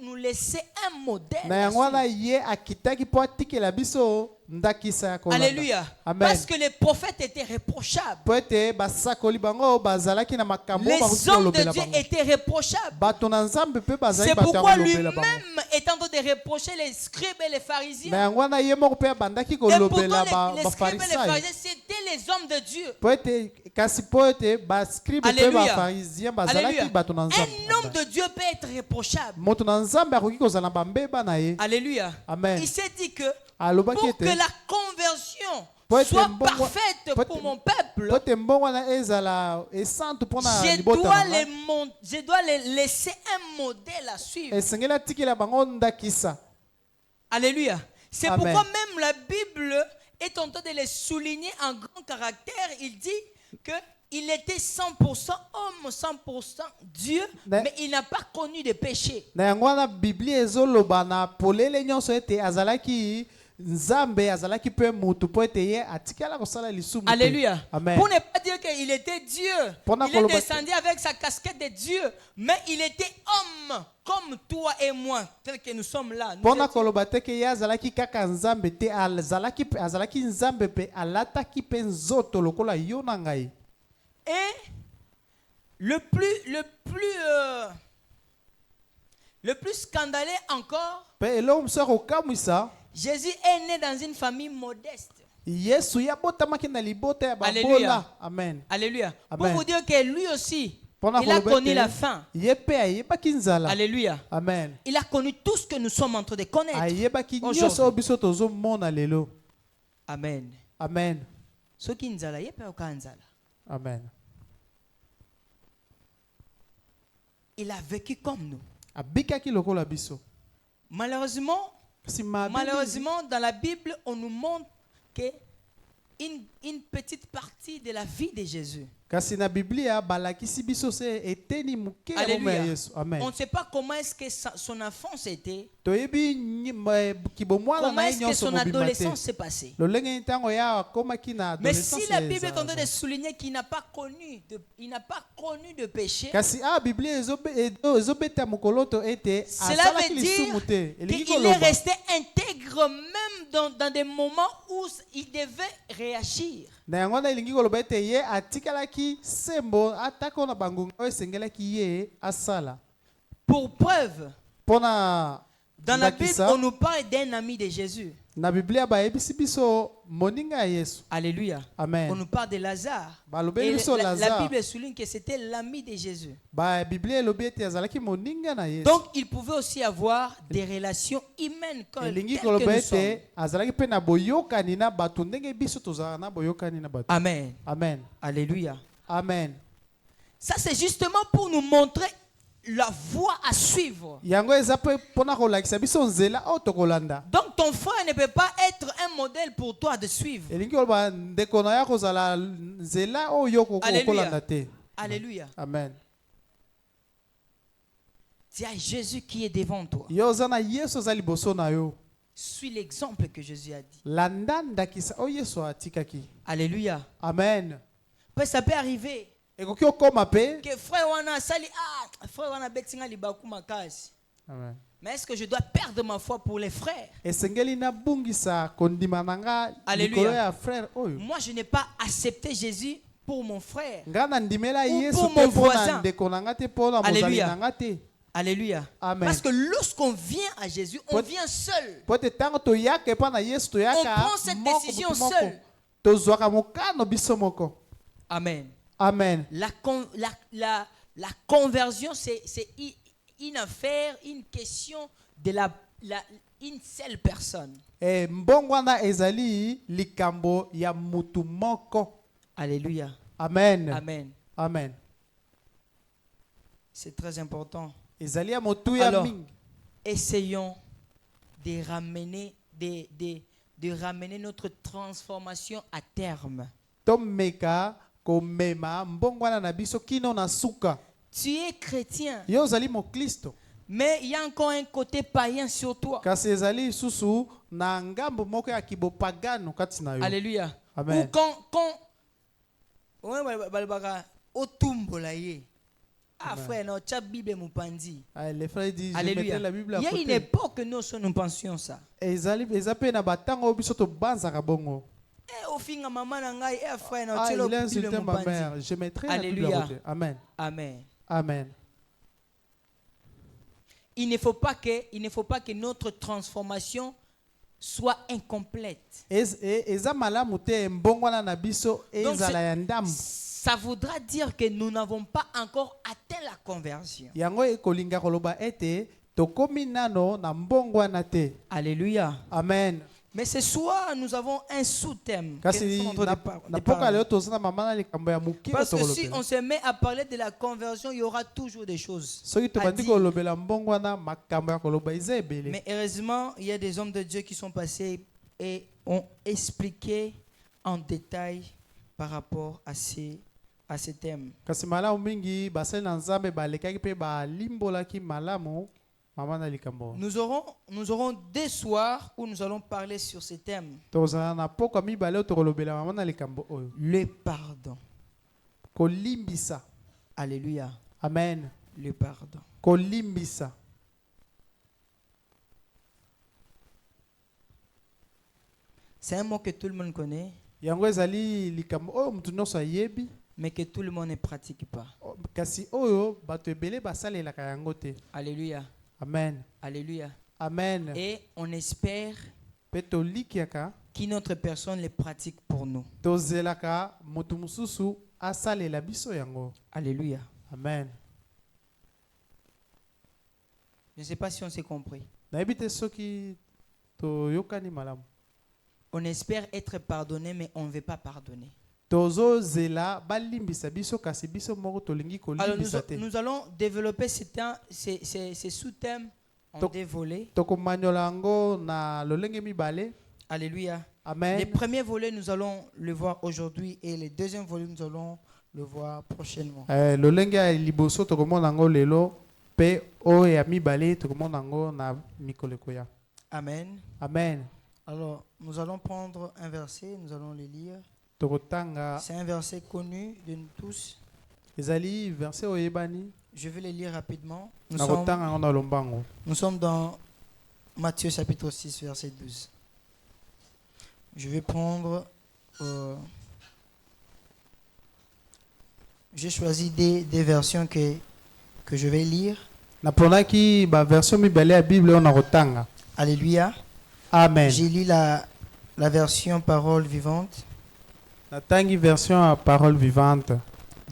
nous laisser un modèle. Na à yango wana suivre. ye akitaki po atikela biso ndakisa ya kolanda. Alléluia. Amen. Parce que les prophètes étaient reprochables. Po ete basakoli bango bazalaki na makambo Les bakoki hommes de kolobela Dieu bango. étaient reprochables. Bato na nzambe mpe bazali C'est bato ya pourquoi kolobela bango. lui-même est en train de reprocher les scribes et les Na pharisiens. yango wana ye moko mpe abandaki Et pourtant, kolobela les scribes et les bafarisayo. pharisiens, c'était les hommes de Dieu. Po ete kasi po ete baskribe mpe Alléluia. bafarisien bazalaki Alléluia. bato na Un nzambe. homme de Dieu peut être reprochable. Moto na nzambe akoki kozala na bambeba na ye. Alléluia. Amen. Il s'est dit que Alobaki pour ete que la conversion Pour être soit un bon- parfaite pour pour être- mon peuple, po ete mbongo wana ezala esantu mpona je libota dois, na ngai. je dois les laisser un modèle à suivre. Esengeli atikela bango ndakisa. Alléluia. C'est Amen. pourquoi même la Bible est en train de les souligner en grand caractère. Il dit que il était 100% homme, 100% Dieu, Mais- mais il n'a pas connu de péché. Na yango wana biblia ezoloba na polele nyonso ete azalaki nzambe azalaki mpe mutu po ete ye atikala kosala lisumu te. Alléluia. Amen. Pour ne pas dire qu'il était Dieu. Pona Il est koloba- descendu avec sa casquette de Dieu. Mais il était homme, comme toi et moi, tel que nous sommes là. Nous mpona étions- koloba te ke ye azalaki kaka nzambe te azalaki nzambe mpe alataki mpe nzoto lokola yo na ngai. Et le plus scandaleux encore, Mpe eloko mosu ya kokamwisa Jésus est né dans une famille modeste. yesu ye abotamaki na libota ya Alléluia. babola. Amen. Alléluia. Amen. Pour vous dire que lui aussi, Mpona il a koloba connu ete la faim. ye mpe ayebaki nzala. Alléluia. Amen. Il a connu tout ce que nous sommes en train de connaître. ayebaki Aujourd'hui. nyonso oyo biso tozomona lelo. Amen. Amen. Ce qui nous a yepe okanzala. Amen. Il a vécu comme nous. Abikaki lokola biso. Malheureusement, Kasi mabe Malheureusement, dans la Bible, on nous montre que une petite partie de la vie de Jésus. kasi na Biblia balakisi biso se eteni muke ya bomoi ya Alléluia. Yesu. Amen. On ne sait pas comment est-ce que son enfance était, Toyebi kibomwana comment na ye est-ce que nyonso son mobimba te. adolescence s'est passée. lolenge ntango ya akomaki na Mais adolescence si la Bible est en train de souligner qu'il n'a pas connu de péché, kasi Biblia ezobeta mokoloto ete cela asalaki veut dire lisumu te. Elingi qu'il est koloba resté intègre même dans des moments où il devait réagir. na yango wana elingi koloba ete ye atikalaki sembo atako na bangunga oyo esengelaki ye asala Pour preuve, mpona dans la Bible, ndakisa. on nous parle d'un ami de Jésus. Na Biblia bayebisi biso moninga ya Yesu. Alléluia. Amen. On nous parle de Lazare. Balobeli Et biso la Lazare. Bible souligne que c'était l'ami de Jésus. Biblia elobi ete azalaki moninga na Yesu. Donc, il pouvait aussi avoir des relations humaines comme elingi telles koloba que nous sommes. ete azalaki mpe na boyokani na bato ndenge biso tozalaka na boyokani na bato. Amen. Amen. Alléluia. Amen. Ça, c'est justement pour nous montrer la voie à suivre. Yango eza pe pona kolakisa biso nzela oyo tokolanda. Donc, ton frère ne peut pas être un modèle pour toi de suivre. Elingi koloba ndeko na ya kozala nzela oyo kokolanda te. Alléluia. Amen. Il y a Jésus qui est devant toi. Yo oza na Yesu aza liboso na yo. Suis l'exemple que Jésus a dit. Landa ndakisa oyo Yesu atikaki. Alléluia. Amen. Après, ça peut arriver Ekoki okoma pe. que frère wana sali frère wana betinga libaku makasi. Amen. Mais est-ce que je dois perdre ma foi pour les frères? Esengeli nabungisa kondima nanga Alléluia. likolo ya frère oyo. Moi, je n'ai pas accepté Jésus pour mon frère. Nga na ndimela Ou Yesu pour te mon mpona voisin. ndeko nanga te mpona mozali Alléluia. nanga te. Alléluia. Amen. Parce que lorsqu'on vient à Jésus, on Pot- vient seul. Po ete ntango toyaka epa na Yesu toyaka On prend cette décision butu moko. seul. Tozwaka mokano biso moko. Amen. Amen. La conversion, c'est une affaire, une question de une seule personne. Mbongo wana ezali likambo ya mutu moko. Alléluia. Amen. Amen. Amen. C'est très important. Ezali ya motu ya Alors, mingi. essayons de ramener, de ramener notre transformation à terme. Tomeka komema mbongo wana na biso kino na suka. Tu es chrétien, Yo ozali mokristo. mais il y a encore un côté païen sur toi. Kasi ezali susu na ngambo moko ya kibopagano kati na yo. Alléluia. Amen. Ou quand otumbola ye. Ah frère, non, tu as Bible mupandi. Les frères disent, je Alléluia. mettrai la Bible à Il y a une côté. époque que nous pensions ça. Ezali pe na batango biso to banzaka bongo. Au fin, maman nangai, frère, non, Ah, tu il a as insulté Bible ma mupandi. mère. Je mettrai la Bible Alléluia. à côté. Amen. Amen. Amen. Il ne faut pas que notre transformation soit incomplète. Eza malamu te mbongo wana na biso Donc, ezala ya ndamu. ça voudra dire que nous n'avons pas encore atteint la conversion. Yango ekolinga koloba ete tokomi nano na mbongo wana te. Alléluia. Amen. Mais ce soir, nous avons un sous-thème. que nous Kasi sommes en train de na parler. poka leo tozana mama na likambo ya muke Parce que si tokolobela. on se met à parler de la conversion, il y aura toujours des choses Soki à tobandi dire. kolobela mbongo wana makambo ya koloba eza ebele. Mais heureusement, il y a des hommes de Dieu qui sont passés et ont expliqué en détail par rapport à ces thèmes. Kasi malamu mingi basali na Nzambe balekaki pe balimbolaki malamu mama na likambo. Nous aurons des soirs où nous allons parler sur ces thèmes. Tozala na poka mibale oyo tokolobela mama na likambo oyo. Le pardon. Kolimbisa. Alléluia. Amen. Le pardon. Kolimbisa. C'est un mot que tout le monde connaît, Yango ezali likambo oyo mutu nyonso ayebi. mais que tout le monde ne pratique pas. Kasi oyo bato ebele basalelaka yango te. Alléluia. Amen. Alléluia. Amen. Et on espère Pe tolikiaka qu'une autre personne les pratique pour nous. tozelaka mutu mususu asalela biso yango. Alléluia. Amen. Je ne sais pas si on s'est compris. Nayebi te soki toyokani malamu. On espère être pardonné, mais on ne veut pas pardonner. Tozozela balimbisa biso kasi biso moko tolingi Alors kolimbisa te. nous allons développer ces sous-thèmes en Donc- deux volets. Tokomanyola yango na lolenge mibale. Alléluia. Amen. Les premiers volets, nous allons le voir aujourd'hui et les deuxièmes volets, nous allons le voir prochainement. lolenge ya liboso tokomona yango lelo pe oyo ya mibale tokomona yango na mikolo ekoya. Amen. Amen. Alors, nous allons prendre un verset, nous allons le lire. Tokotanga C'est un verset connu de nous tous. ezali verset oyebani Je vais le lire rapidement. nakotanga yango na lombango. Nous sommes dans Matthieu chapitre 6, verset 12. Je vais prendre... j'ai choisi des versions que je vais lire. Naponaki ba version mibale ya Bible oyo nakotanga. Alléluia. Amen. J'ai lu la version parole vivante. Natangi version à parole vivante.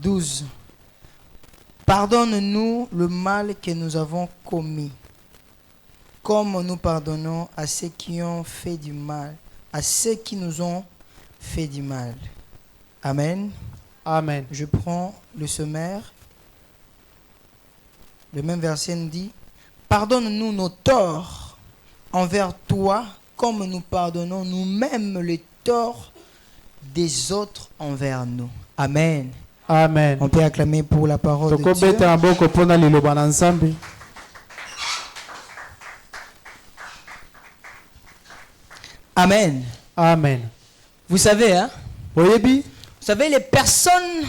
12. Pardonne-nous le mal que nous avons commis, comme nous pardonnons à ceux qui ont fait du mal, à ceux qui nous ont fait du mal. Amen. Amen. Je prends le sommaire. Le même verset nous dit, pardonne-nous nos torts envers toi, comme nous pardonnons nous-mêmes les torts des autres envers nous. Amen. Amen. On peut acclamer pour la parole de Dieu. Tokobeta mboko pona liloba na Nzambe. Amen. Amen. Vous savez, hein? Oyebi Vous savez, les personnes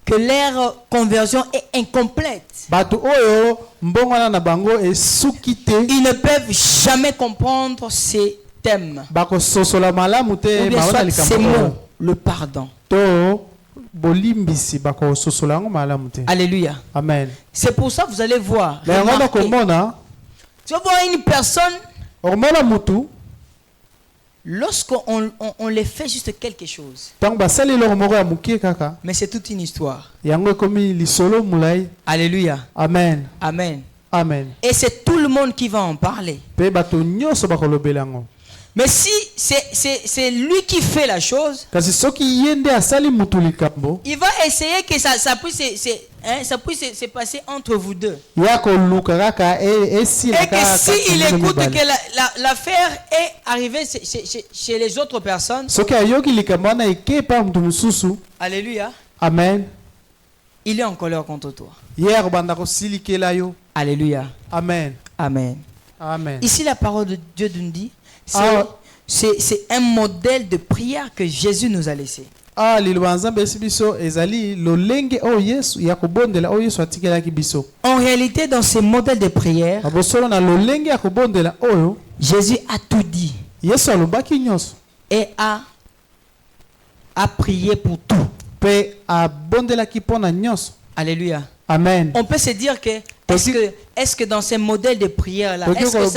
que leur conversion est incomplète, batu oyo mbongwana na bango esukite ils ne peuvent jamais comprendre ces thèmes. bako sosola malamu te Ou bien baona soit ces likambo mots, le pardon. to bolimbisi bako sosola yango malamu te. Alléluia. Amen. C'est pour ça que vous allez voir. Mais on va remarquez. komona Tu vas voir une personne, omona mutu lorsqu'on on les fait juste quelque chose, tango basali eloko moko ya mokie kaka mais c'est toute une histoire. yango ekomi lisolo mulai. Alléluia. Amen. Amen. Amen. Et c'est tout le monde qui va en parler. Pe bato nyonso bakolobela yango. Mais si c'est lui qui fait la chose, Kasi soki yende asali mutu likambo il va essayer que ça puisse se passer entre vous deux. ya koluka kaka esila Et que s'il écoute que l'affaire est arrivée chez les autres personnes, soki ayoki likambo wana eke pa mutu mosusu. alléluia, Amen. il est en colère contre toi. Ye akobanda kosilikela yo. Alléluia. Amen. Amen. Amen. Ici, la parole de Dieu nous dit, Ah. c'est un modèle de prière que Jésus nous a laissé. Liloba Nzambe esi biso ezali lolenge oyo Yesu ya kobondela oyo Yesu atikelaki biso. En réalité, dans ce modèle de prière, Abosolo na lolenge ya kobondela oyo Jésus a tout dit Yesu alobaki nyonso et a prié pour tout. pe abondelaki mpona nyonso. Alléluia. Amen. On peut se dire que est-ce que dans ces modèles de prière là, est-ce que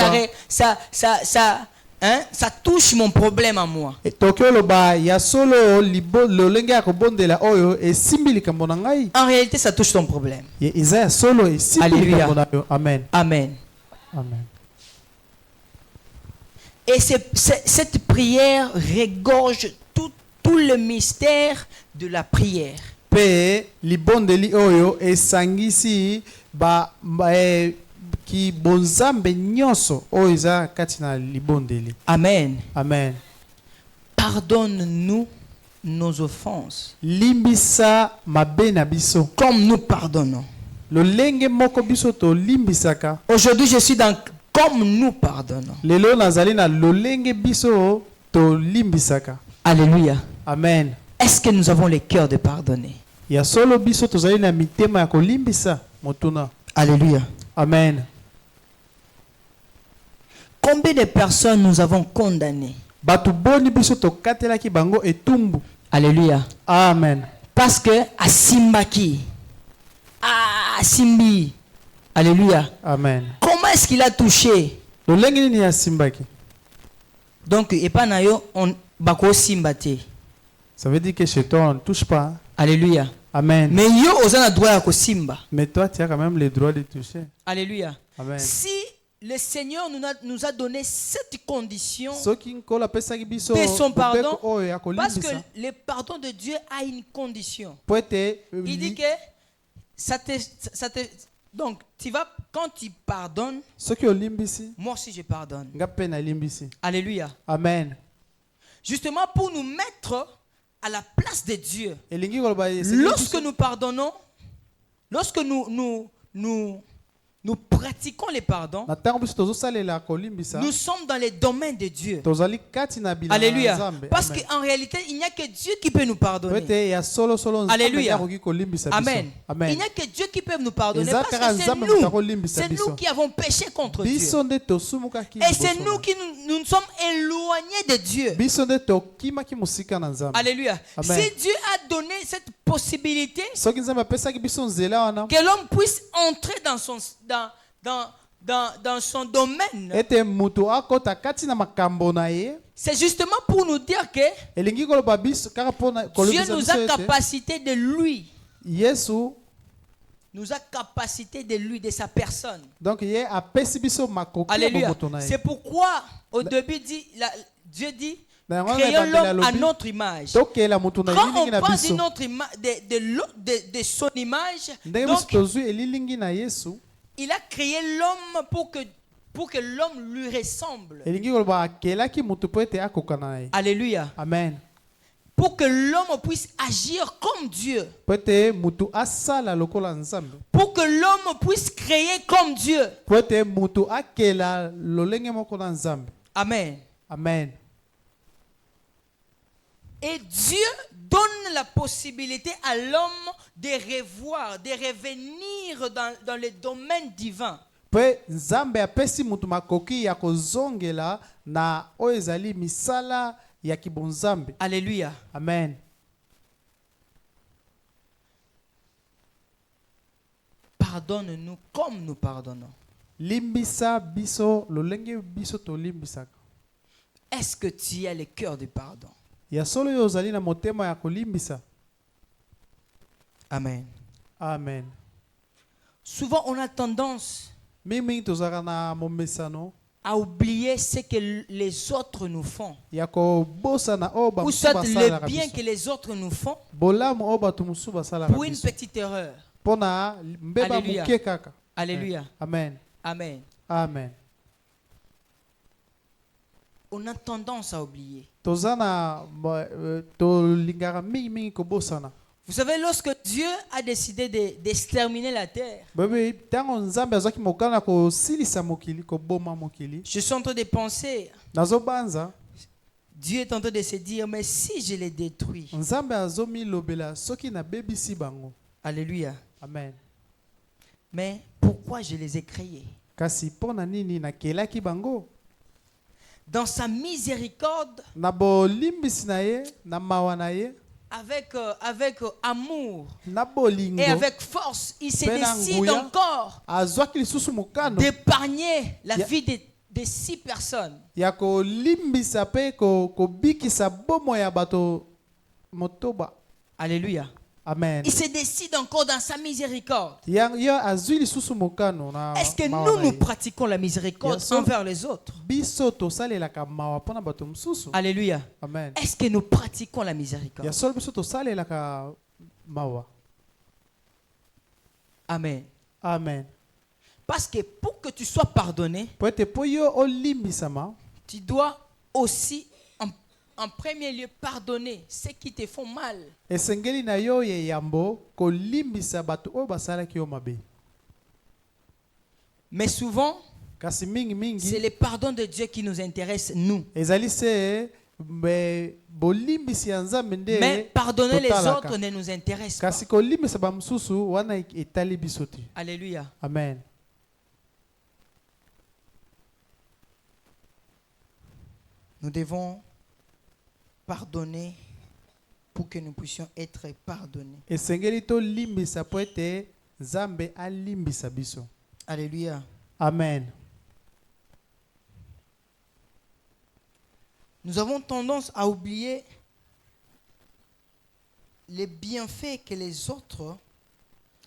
ça touche mon problème à moi? Toki oloba ya solo lolenge ya kobondela oyo esimbi likambo na ngai. En réalité, ça touche ton problème. Eza ya solo esimbi Alléluia. likambo na yo. Amen. Amen. Amen. Et cette prière regorge tout le mystère de la prière. Pe libondeli oyo esangisi ki bonzambe nyonso oyo eza kati na libondeli. Amen. Amen. Pardonne-nous nos offenses, Limbisa mabe na biso. comme nous pardonnons. Lolenge moko biso to limbisaka. Aujourd'hui, je suis dans comme nous pardonnons. Lelo nazali na lolenge biso to limbisaka. Alléluia. Amen. Est-ce que nous avons le cœur de pardonner? Ya solo biso tozali na mitema ya kolimbisa motuna. Alléluia. Amen. Combien de personnes nous avons condamnées? Batu boni biso to katelaki bango etumbu. Alléluia. Amen. Parce que Asimbaki, Simbi, alléluia. Amen. Comment est-ce qu'il a touché? Lolenge nini ya simbaki? Donc, et pas nayo on bako simbate. Ça veut dire que chez toi on ne touche pas. Alléluia. Amen. Mais yo osana droit ya ko simba. Mais toi tu as quand même le droit de toucher. Alléluia. Amen. Si le Seigneur nous a donné cette condition Soki nkola pesaki biso de son pardon, bobeko oyo ya parce que kolimbisa. le pardon de Dieu a une condition. Po ete Il dit que donc tu vas, quand tu pardonnes, soki olimbisi moi aussi je pardonne. nga pe na limbisi. Alléluia. Amen. Justement pour nous mettre à la place de Dieu. elingi koloba esengeli Lorsque biso- nous pardonnons, lorsque nous pratiquons les pardons, na ntango biso tozosalela kolimbisa nous sommes dans les domaines de Dieu. tozali kati na bilanga na Alléluia. Nzambe. Parce Amen. qu'en réalité, il n'y a que Dieu qui peut nous pardonner. Peut-être ya solo Nzambe Alléluia. akoki kolimbisa biso. Amen. Amen. Il n'y a que Dieu qui peut nous pardonner. Eza Parce kaka que Nzambe moto akolimbisa c'est biso. nous qui avons péché contre Dieu. biso nde tosumukaki Et c'est liboso nous na- qui nous sommes éloignés de Dieu. biso nde tokimaki mosika na Nzambe. Alléluia. Amen. Si Dieu a donné cette possibilité soki Nzambe apesaki biso nzela wana que l'homme puisse entrer dans son domaine, ete moto akota kati na makambo na ye c'est justement pour nous dire que elingi koloba biso kaka mpona Dieu kolobisa nous biso a ete capacité de lui, Yesu nous a capacité de lui, de sa personne. donc ye apesi biso makoki ya Alléluia. bomoto na C'est ye pourquoi au début Dieu dit na yango wana créons ebandeli l'homme à alobi notre image. tokela moto na Quand elilingi on na pense biso d'une autre de son image, ndenge biso donc tozwi elilingi na Yesu il a créé l'homme pour que l'homme lui ressemble. elingi koloba akelaki moto mpo ete akokana na ye. Alléluia. Amen. Pour que l'homme puisse agir comme Dieu. Mpo ete moto asala lokola Nzambe. Pour que l'homme puisse créer comme Dieu. Mpo ete moto akela lolenge moko na Nzambe. Amen. Amen. Et Dieu donne la possibilité à l'homme de revoir, de revenir dans le domaine divin. Mpe Nzambe apesi moto makoki ya kozongela na oyo ezali misala ya kibonzambe. Alléluia. Amen. Pardonne-nous comme nous pardonnons. Limbisa biso lolenge biso tolimbisaka. Est-ce que tu as le cœur du pardon? Ya solo yo ozali na motema ya kolimbisa. Amen. Amen. Souvent, on a tendance Mingi tozalaka na momesano à oublier ce que les autres nous font. ya kobosana oyo Ou bamosusu soit le basalaka bien biso. que les autres nous font Bolamu oyo bato mosusu basalaka pour une biso. petite erreur. Mpona mbeba Alléluia. moke kaka. Alléluia. Amen. Amen. Amen. On a tendance à oublier. Toza na tolingaka mingi kobosana. Vous savez, lorsque Dieu a décidé d'exterminer la terre, Bebe ntango Nzambe azwaki mokana kosilisa mokili koboma mokili. je suis en train de penser, Nazobanza Dieu est en train de se dire, mais si je les détruis, Nzambe azomilobela soki nabebisi bango. alléluia, Amen. mais pourquoi je les ai créés? Kasi mpona nini nakelaki bango? Dans sa miséricorde, Na bolimbisi na ye, na mawa na ye, avec amour na bolingo. et avec force, il se Pena décide nguya. encore Azwaki lisusu mokano d'épargner la Ya- vie de 6 personnes. ya kolimbisa mpe kobikisa bomo ya bato motoba. Alléluia. Amen. Il se décide encore dans sa miséricorde. Yo azwi lisusu mokano na Est-ce que mawa na nous ye. pratiquons la miséricorde Bien sûr. envers les autres? Biso tosalelaka mawa mpona bato mosusu. Alléluia. Amen. Est-ce que nous pratiquons la Ya miséricorde? solo biso tosalelaka mawa. Amen. Amen. Parce que pour que tu sois pardonné, Po ete po yo olimbisama, tu dois aussi en premier lieu pardonner ceux qui te font mal. esengeli na yo ye yambo kolimbisa bato oyo basalaki yo mabe. Mais souvent, Kasi c'est mingi le pardon de Dieu qui nous intéresse, nous. ezali se bolimbisi ya Nzambe nde Mais pardonner les totalaka. autres ne nous intéresse pas. Kasi kolimbisa bamosusu wana etali biso te. Alléluia. Amen. Nous devons pardonner pour que nous puissions être pardonnés. Esengeli tolimbisa po ete Nzambe alimbisa biso. Alléluia. Amen. Nous avons tendance à oublier les bienfaits que les autres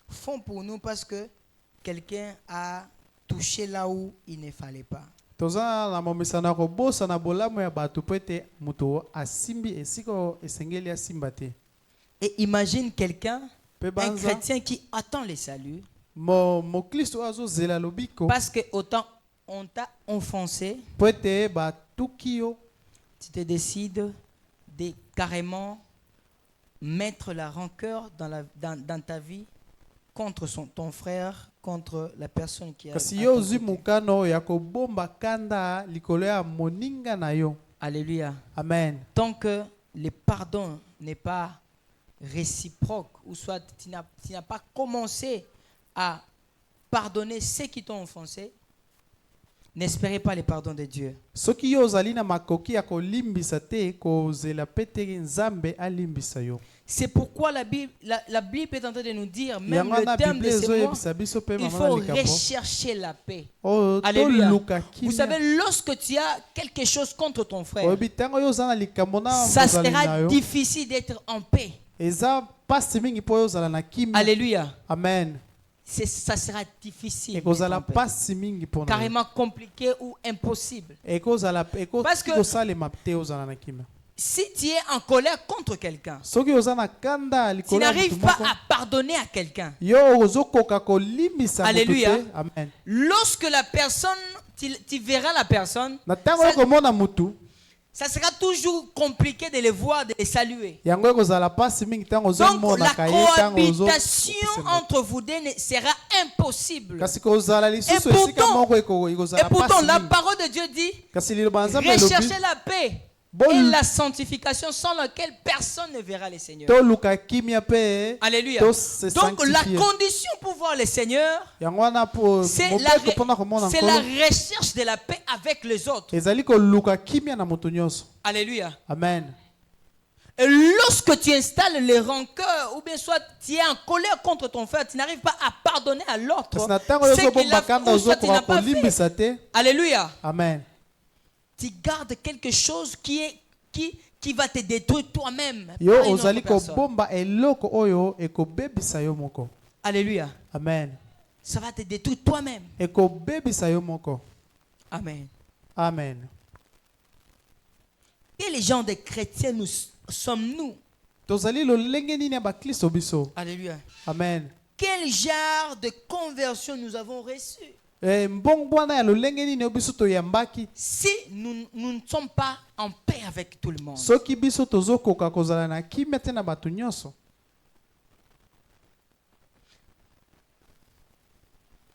font pour nous parce que quelqu'un a touché là où il ne fallait pas. Toza na momesana ya kobosana bolamu ya bato po ete moto asimbi esika esengeli asimba te. Et imagine quelqu'un, Pe un banza chrétien qui attend le salut moklisto oyo azozela lobiko parce que autant on t'a offensé, po ete batuki yo tu te décides de carrément mettre la rancœur dans ta vie contre ton frère, contre la personne qui a. kasi yo ozwi mokano ya kobomba kanda likolo ya moninga na yo. Alléluia. Amen. Tant que le pardon n'est pas réciproque, ou soit tu n'as pas commencé à pardonner ceux qui t'ont offensé, n'espérez pas le pardon de Dieu. Soki yo ozali na makoki ya kolimbisa te kozela pe te nzambe alimbisa yo. C'est pourquoi la Bible est en train de nous dire, même Yango le na terme de Bible ce mois, ezoyebisa biso pe il mama faut na likambo. rechercher la paix. Oh, Alléluia. toluka Vous kimia. savez, lorsque tu as quelque chose contre ton frère, Oyebi ntango yo oza na likambo na ça mozali na sera yo, difficile d'être en paix. eza pasi mingi mpo oyo ozala na kimia. Alléluia. Amen. Ça sera difficile. Ekozala d'être en paix. pasi mingi mpona yo. Carrément compliqué ou impossible. Parce que- ekosalema te ozala na kimia. Si tu es en colère contre quelqu'un, Soki oza na kanda tu likolo ya n'arrives mutu pas moko, à pardonner à quelqu'un. yo ozokoka kolimbisa motu Alléluia. te. Amen. Lorsque la personne, tu verras la personne, Na ntango Ça- okomona mutu, ça sera toujours compliqué de les voir, de les saluer. yango ekozala pasi mingi ntango Donc la ozomonaka ye ntango cohabitation entre vous deux sera impossible. kasi kozala lisusu Et esika pourtant- moko Et ekozala pourtant, pasi la mingi. parole de Dieu dit, Kasi liloba na Nzambe elobi, recherchez la paix Bon- et la sanctification sans laquelle personne ne verra le Seigneur. toluka kimia pe Alléluia. to se Donc la sanctifier. condition pour voir le Seigneur, yango wana po c'est mobeko mpona komona c'est la nkolo recherche de la paix avec les autres. ezali koluka kimia na moto nyonso. Alléluia. Amen. Et lorsque tu installes les rancœurs, ou bien soit tu es en colère contre ton frère, tu n'arrives pas à pardonner à l'autre kasi na ntango ce qu'il ozobomba a kanda ou soit il ozokoka n'a pas fait. kolimbisa te. Alléluia. Amen. Tu gardes quelque chose qui va te détruire toi-même. Yo par une autre ozali personne. kobomba eloko oyo ekobebisa yo moko. Alléluia. Amen. Ça va te détruire toi-même. Ekobebisa yo moko. Amen. Amen. Quel genre de chrétiens nous sommes-nous? Tozali lolenge nini ya bakristo biso. Alléluia. Amen. Quel genre de conversion nous avons reçu? Mbongo wana ya lolenge nini yo biso toyambaki. Si nous ne sommes pas en paix avec tout le monde. Soki biso tozokoka kozala na kimia te na bato nyonso.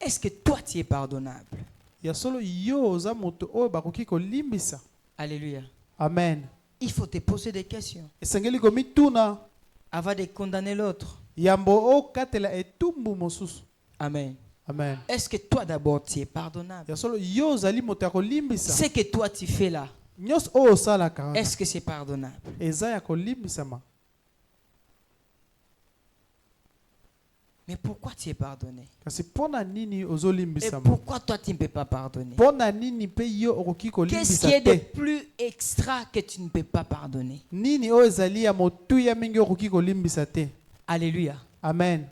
Est-ce que toi tu es pardonnable? Ya solo yo oza moto oyo bakoki kolimbisa. Alléluia. Amen. Il faut te poser des questions Esengeli komituna avant de condamner l'autre. yambo okatela etumbu mosusu. Amen. Amen. Est-ce que toi d'abord tu es pardonnable? Ya solo yo ozali moto ya kolimbisa. Ce que toi tu fais là, Nyonso oyo osalaka wana, est-ce que c'est pardonnable? eza ya kolimbisama. Mais pourquoi tu es pardonné? Kasi pona nini Et ozolimbisama? pourquoi toi tu ne peux pas pardonner? Pona nini pe yo okoki Qu'est-ce kolimbisa qui est de te? plus extra que tu ne peux pas pardonner? Nini oyo ezali ya motuya mingi okoki kolimbisa te? Alléluia. Amen.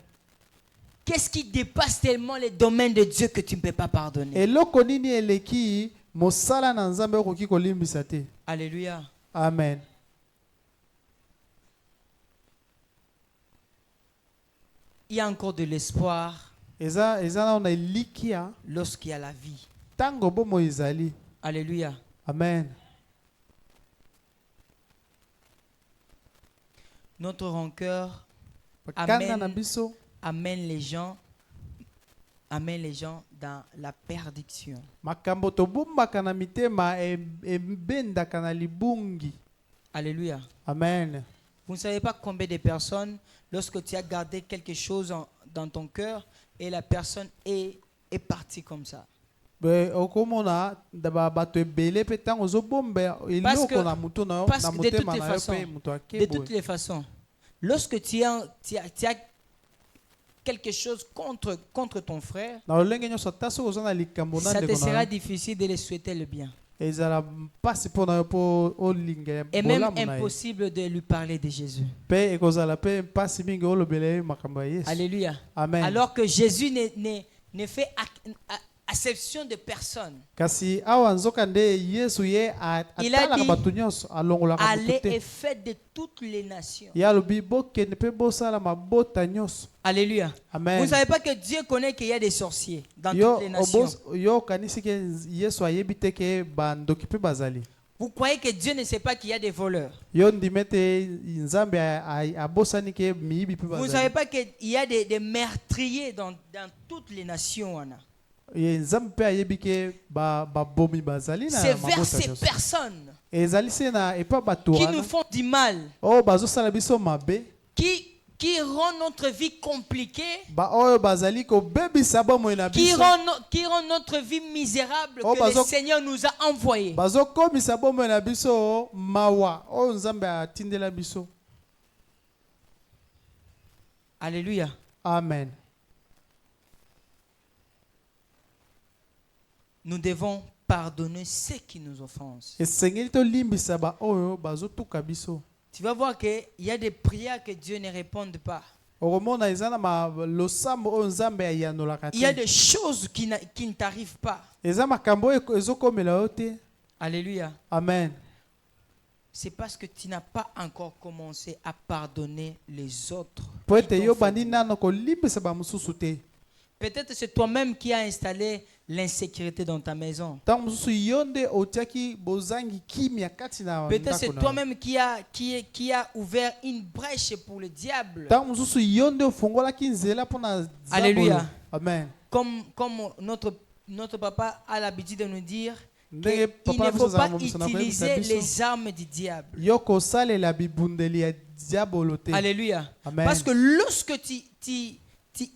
Qu'est-ce qui dépasse tellement les domaines de Dieu que tu ne peux pas pardonner? Eloko nini eleki mosala na Nzambe okoki kolimbisa te? Alléluia. Amen. Il y a encore de l'espoir Eza na na elikia lorsqu'il y a la vie. tango bomo ezali. Alléluia. Amen. Notre rancœur Kanda na biso amène les gens dans la perdition. makambo tobombaka na mitema ebendaka na libungi. Alléluia. Amen. Vous ne savez pas combien de personnes, lorsque tu as gardé quelque chose dans ton cœur et la personne est partie comme ça. Okomona bato ebele pe tango ozobomba eloko na mutu na Parce na que de toutes motema les na yo façons, pe mutu de toutes akeboye. les façons, lorsque tu as quelque chose contre ton frère, Na olenge nyonso ata soki oza na likambo na ça te ndeko na sera yo, difficile de les souhaiter le bien. ezala mpasi mpo na yo mpo olinga Et même bolamu na ye. impossible de lui parler de Jésus. Mpe ekozala mpe mpasi mingi olobela ye makambo ya Yesu. Alléluia. Amen. Alors que Jésus ne fait acception de personne. Kasi awa nzoka nde Yesu ye Il a atalaka dit, bato nyonso alongolaka Allez motu et te. faites de toutes les nations. Ye alobi bokende mpe bosala mabota nyonso. Alléluia. Amen. Vous ne savez pas que Dieu connaît qu'il y a des sorciers dans Yo toutes les nations. yo okanisi ke Yesu ayebi te ke bandoki mpe bazali. Vous croyez que Dieu ne sait pas qu'il y a des voleurs. Yo ndimete nzambe abosani ke miyibi pe Vous ne bazali. savez pas qu'il y a des meurtriers dans toutes les nations. Ye nzambe pe ayebi ke babomi bazali na C'est vers mabota ces nyonso. personnes Ezali se na epa bato qui wana nous font du mal, oyo bazosala biso mabe, qui rend notre vie compliquée, oyo bazali kobebisa bomoi na qui biso, rend notre vie misérable Oh, que bazo- le Seigneur nous a envoyé. bazokomisa bomoi na biso mawa oyo nzambe atindela biso. Alléluia. Amen. Nous devons pardonner ceux qui nous offensent. Esengeli tolimbisa oyo bazotuka biso. Tu vas voir qu'il y a des prières que Dieu ne répond pas. Okomona eza na losambo oyo nzambe ayanolaka Il y a te. des choses qui ne t'arrivent pas. Eza makambo oyo ezokomela yo te. Alléluia. Amen. C'est parce que tu n'as pas encore commencé à pardonner les autres. Po qui ete t'ont yo fait bandi du mal. nano kolimbisa bamosusu te. Peut-être c'est toi-même qui as installé l'insécurité dans ta maison. Ntango mosusu yo nde otiaki bozangi kimia kati na Peut-être c'est ndako na yo. toi-même qui a ouvert une brèche pour le diable. Ntango mosusu yo nde ofungolaki nzela mpona zabolo. Alléluia. Amen. Comme notre papa a l'habitude de nous dire, Ndenge il papa ne biso faut pas azala mosusu na koyebisa utiliser biso, les armes du diable. yo kosalela bibundeli ya diabolo te. Alléluia. Amen. Parce que lorsque tu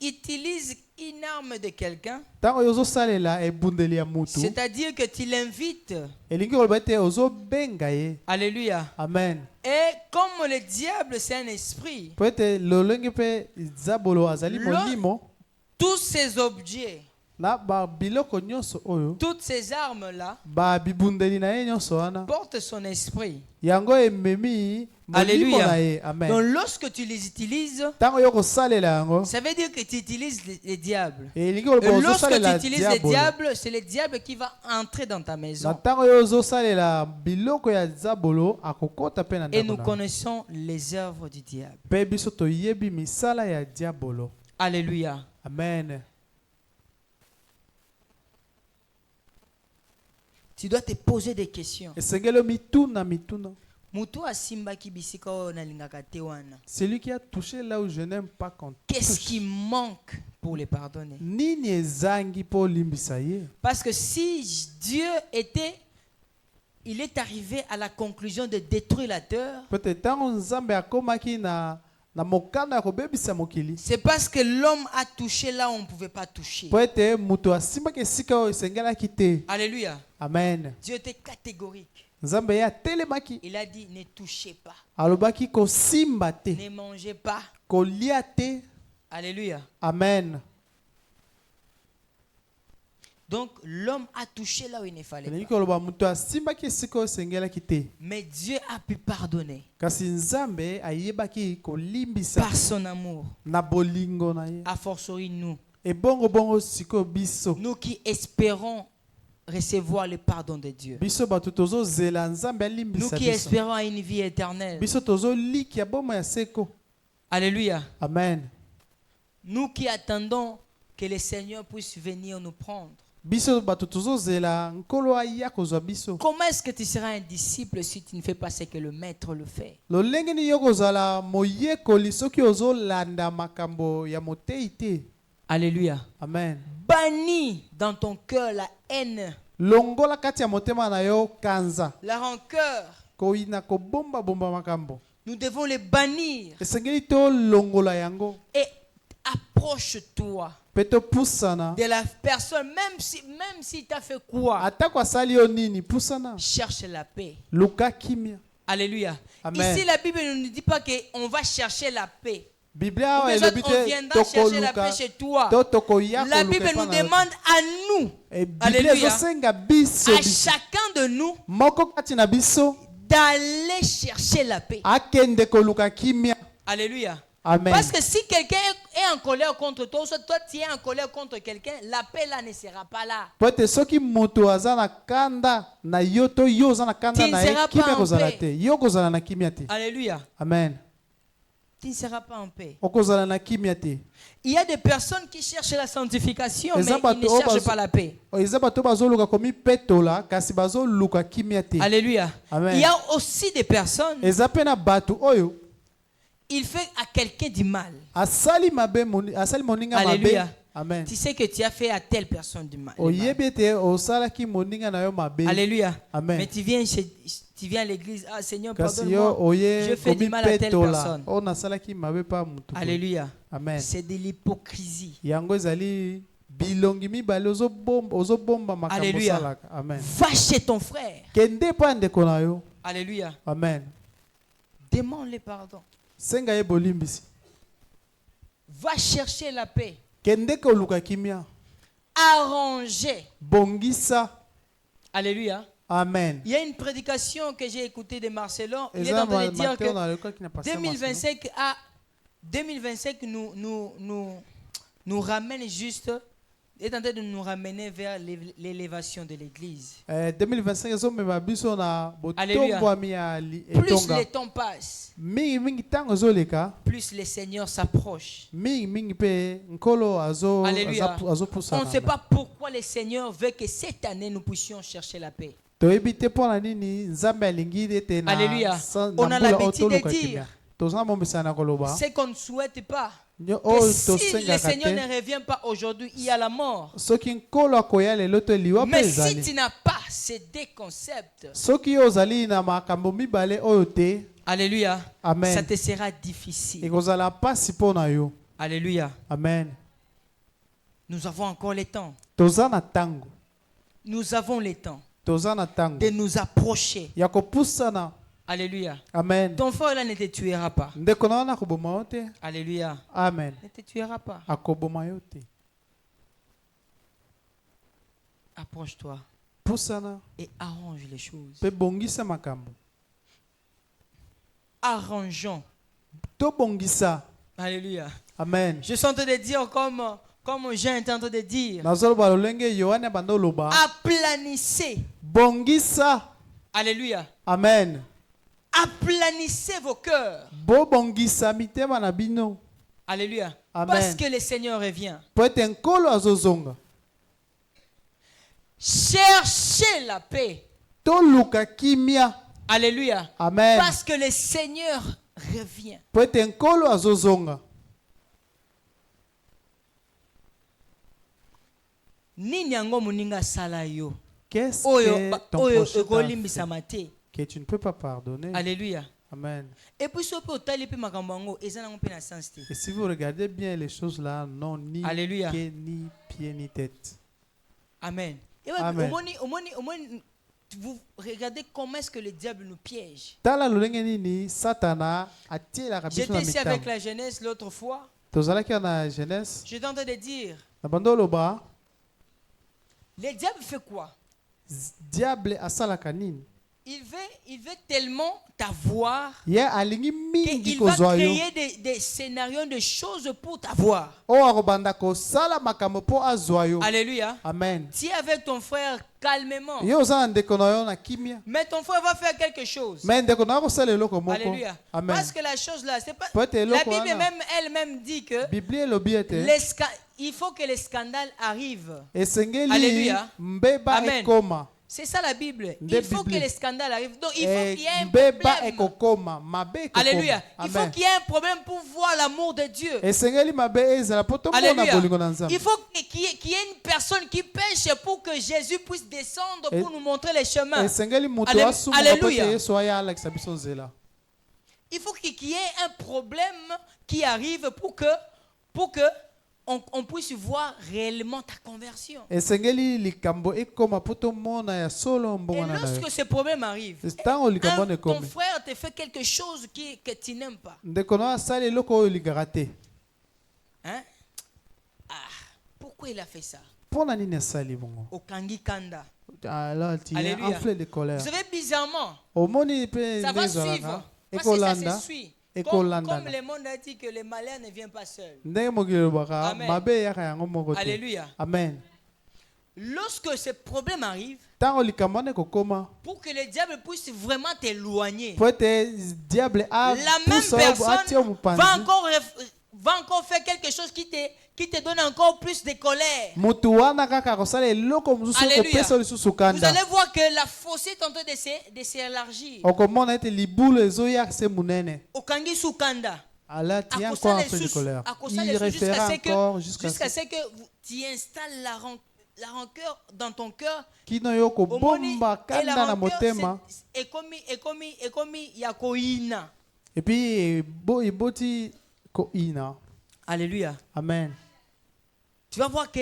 utilises une arme de quelqu'un, Ntango yo ozosalela ebundeli ya mutu, c'est-à-dire que tu l'invites. elingi koloba ete ozobenga ye. Alléluia. Amen. Et comme le diable c'est un esprit, Po ete lolenge mpe zabolo azali molimo, tous ces objets, na babiloko nyonso oyo, toutes ces armes-là babibundeli na ye nyonso wana, portent son esprit. yango ememi molimo Alléluia. na ye. Amen. Donc lorsque tu les utilises, Ntango yo kosalela yango, ça veut dire que tu utilises les diables. elingi Et koloba lorsque tu ozosalela utilises les diabolo. diables, c'est le diable qui va entrer dans ta Na maison. ntango yo ozosalela biloko ya zabolo akokota mpe na Et nous ndako na yo. connaissons les œuvres du diable. Mpe biso toyebi misala ya diabolo. Alléluia. Amen. Tu dois te poser des questions. Esengeli mituna mituna. Mutu asimbaki bisika oyo nalingaka te wana. Celui qui a touché là où je n'aime pas qu'on Qu'est-ce touche. qui manque pour les pardonner? Nini ezangi po limbisa ye? Parce que si Dieu il est arrivé à la conclusion de détruire la terre, Peut-être ntango nzambe akomaki na mokano ya kobebisa mokili, c'est parce que l'homme a touché là où on ne pouvait pas toucher. po ete mutu asimbaki esika oyo esengelaki te. Alléluia. Amen. Dieu était catégorique. Nzambe ye atelemaki, Il a dit ne touchez pas, alobaki kosimba te, ne mangez pas. kolia te. Alléluia. Amen. Donc l'homme a touché là où il ne fallait Elingi pas. koloba mutu asimbaki esika oyo esengelaki te. Mais Dieu a pu pardonner Kasi nzambe ayebaki kolimbisa par son amour. na bolingo na ye. A fortiori nous, Ebongo bongo sikoyo biso. nous qui espérons recevoir le pardon de Dieu. Biso bato tozozela nzambe Nous alimbisa qui biso. espérons à une vie éternelle. Biso tozolikia bomoi ya seko. Alléluia. Amen. Nous qui attendons que le Seigneur puisse venir nous prendre. Biso bato tozozela nkolo aya kozwa biso. Comment est-ce que tu seras un disciple si tu ne fais pas ce que le maître le fait? Lolenge ni yo kozala moyekoli soki ozolanda makambo ya motei te. Alléluia. Amen. Bannis dans ton cœur la haine, Longola kati ya motema na yo kanza. la rancœur. Koina kobomba bomba makambo. Nous devons les bannir. Esengeli to longola yango. Et approche-toi Pe topusana. de la personne, même si tu as fait quoi, Atako asali yo nini pusana. cherche la paix. Luka kimia. Alléluia. Amen. Ici, la Bible ne nous dit pas qu'on va chercher la paix. Biblia Ou bien elobi on viendra te chercher la paix tokoluka. chez toi. To tokoya La koluka Bible epa nous na yo. demande à nous, Et Biblia Alléluia, ezosenga biso à biso. chacun de nous, Moko kati na biso d'aller chercher la paix. akende koluka kimia. Alléluia. Amen. Parce que si quelqu'un est en colère contre toi, ou soit toi tu es en colère contre quelqu'un, la paix là ne sera pas là. Po ete soki moto aza na kanda na yo to yo oza na kanda Tu na ne ye seras pas kimia en kozala paix. te. Yo kozala na kimia te. Alléluia. Amen. tu ne seras pas en paix. okozala na kimia te. Il y a des personnes qui cherchent la sanctification, mais Eza ils bato ne oyo cherchent bazo- pas la paix. eza bato bazoluka komipetola kasi bazoluka kimia te. Alléluia. Amen. Il y a aussi des personnes, eza mpe na bato oyo il fait à quelqu'un du mal. asali moninga mabe. Alléluia. Amen. Tu sais que tu as fait à telle personne du mal. oyebi ete osalaki moninga na yo mabe. Alléluia. Amen. Mais tu viens à l'église, ah Seigneur, kasi yo pardonne-moi, oye je fais du mal à telle komipetola personne. oyo nasalaki mabe pa mutu. Alléluia. Amen. C'est de l'hypocrisie. yango ezali bilongi mibale ozobomba makambo Alléluia. osalaka. Amen. Va chez ton frère. kende mpo ya ndeko na yo. Alléluia. Amen. Demande le pardon. senga ye bolimbisi. Va chercher la paix. kende koluka kimia. Arranger. bongisa. Alléluia. Amen. Il y a une prédication que j'ai écoutée de Marcelon. Il est Eza en train de dire Mateo que na l'école qui n'a pas 2025 nous ramène juste, est en train de nous ramener vers l'élévation de l'église. 2025 ezomema biso na Alléluia. botombwami ya Plus etonga. le temps passe, mingi ntango ezoleka plus le Seigneur s'approche. mingi mpe nkolo Alléluia. On ne azopusana. sait pas pourquoi le Seigneur veut que cette année nous puissions chercher la paix. toyebi te mpo na nini nzambe alingi ete na Alléluia. na On a mbula l'habitude oyo de toluka dire, kimia. tozana momisana na koloba ce qu'on ne souhaite pas, nyo que oyo si le tosengaka Seigneur ne te revient pas aujourd'hui, il y a la mort. soki nkolo akoya lelo to eliwa mpe Mais si tu ezali n'as pas ces deux concepts, soki yo ozali na makambo mibale oyo te. alléluia, Amen. ça te sera difficile. ekozala mpasi mpo na yo. Alléluia. Amen. Nous avons encore le temps. toza na ntango Nous avons le temps toza na ntango de nous approcher. ya kopusana. Alléluia. Amen. Ton frère là ne te tuera pas. ndeko na wana akoboma yo te. Alléluia. Amen. Ne te tuera pas. akoboma yo te. Approche-toi pusana et arrange les choses. mpe bongisa makambo. Arrangeons. tobongisa. Alléluia. Amen. Je suis en train de dire comme Jean est en train de dire. nazoloba lolenge yohane abanda oloba. Aplanissez. bongisa. Alléluia. Amen. Aplanissez vos cœurs. bobongisa mitema na bino. Alléluia. Amen. Parce que le Seigneur revient. po ete nkolo azozonga. Cherchez la paix. toluka kimia. Alléluia. Amen. Parce que le Seigneur revient. po ete nkolo azozonga. Nini yango muninga sala yo. Qu'est-ce Oyo que ton oyo prochain t'a ekolimbisa fait mate. que tu ne peux pas pardonner? Alléluia. Amen. Et puis so pe otali pe makambo yango eza nango pe na sens te. Et si vous regardez bien les choses là, non ni Alléluia. quai, ni pied, ni tête. Amen. Et Amen. vous regardez comment est-ce que le diable nous piège. Tala lolenge nini Satana atielaka biso na J'étais ici avec mitambo. la jeunesse l'autre fois. Tozalaki na jeunesse J'étais en train de dire, na bando loba le diable fait quoi? diable asalaka nini? Il veut tellement t'avoir Ye alingi mingi qu'il va kozwa yo. créer des scénarios, des choses pour t'avoir. Oyo akobanda kosala makambo mpo azwa yo. Alléluia. Amen. Tu es avec ton frère calmement. Yo oza na ndeko na yo na kimia. Mais ton frère va faire quelque chose. Mais ndeko na yo akosala eloko moko. Alléluia. Amen. Parce que la chose là, c'est pas. Peut-être La eloko Bible wana. même elle-même dit que Biblie elobi ete il faut que les scandales arrivent. esengeli Alléluia. mbeba Amen. ekoma. C'est ça la Bible. Nde Il faut Bible. que les scandales arrivent. Donc il faut qu'il y ait un mbeba problème. ekokoma mabe ekokoma. Alléluia. Il faut Amen. qu'il y ait un problème pour voir l'amour de Dieu. esengeli mabe ezala po tomona Alléluia. bolingo na nzambe. Il faut qu'il y ait une personne qui pêche pour que Jésus puisse descendre Et- pour nous montrer les chemins. esengeli moto Allé- asumuka po ete Alléluia. yesu aya alakisa biso nzela. Il faut qu'il y ait un problème qui arrive pour que on puisse voir réellement ta conversion. esengeli likambo ekoma po tomona ya solo Et mbongwana na yo. lorsque ce problème arrive, ntango likambo wana ton ekomi frère te fait quelque chose que tu n'aimes pas. ndeko na yo asali eloko oyo olingaka te. Hein? Ah, pourquoi il a fait ça? mpo na nini asali bongo? Okangi Kanda. alors tu es Alléluia. enflé de colère. Vous savez, bizarrement, omoni mpe ça nde va ezalaka suivre. Parce que ça ekolanda se suit. Et Comme Kolandana. le monde a dit que le malheur ne vient pas seul. ndenge mokili elobaka Amen. mabe eyaka yango moko te. Alléluia. Amen. lorsque ce problème arrive, ntango likambo wana ekokoma pour que le diable puisse vraiment t'éloigner, po ete diable la même apusa yo atia yo personne mopanzi, va encore faire quelque chose qui te donne encore plus de colère. mutu wana kaka akosala eloko mosusu Alléluia. okopesa yo lisusu Vous kanda. allez voir que la fossé est en train de s'élargir. Okomona ete libulu ezoya se munene. Okangi sukanda. Allah tient À encore un cause peu de colère. les Il sous jusqu'à référa ce encore que, jusqu'à jusqu'à ce ce que tu installes la rancœur dans ton cœur. kino yo Omoni, kobomba et la kanda na rancœur, motema. est commis yakoina. Et puis eboti koina. Alléluia. Amen. Tu vas voir que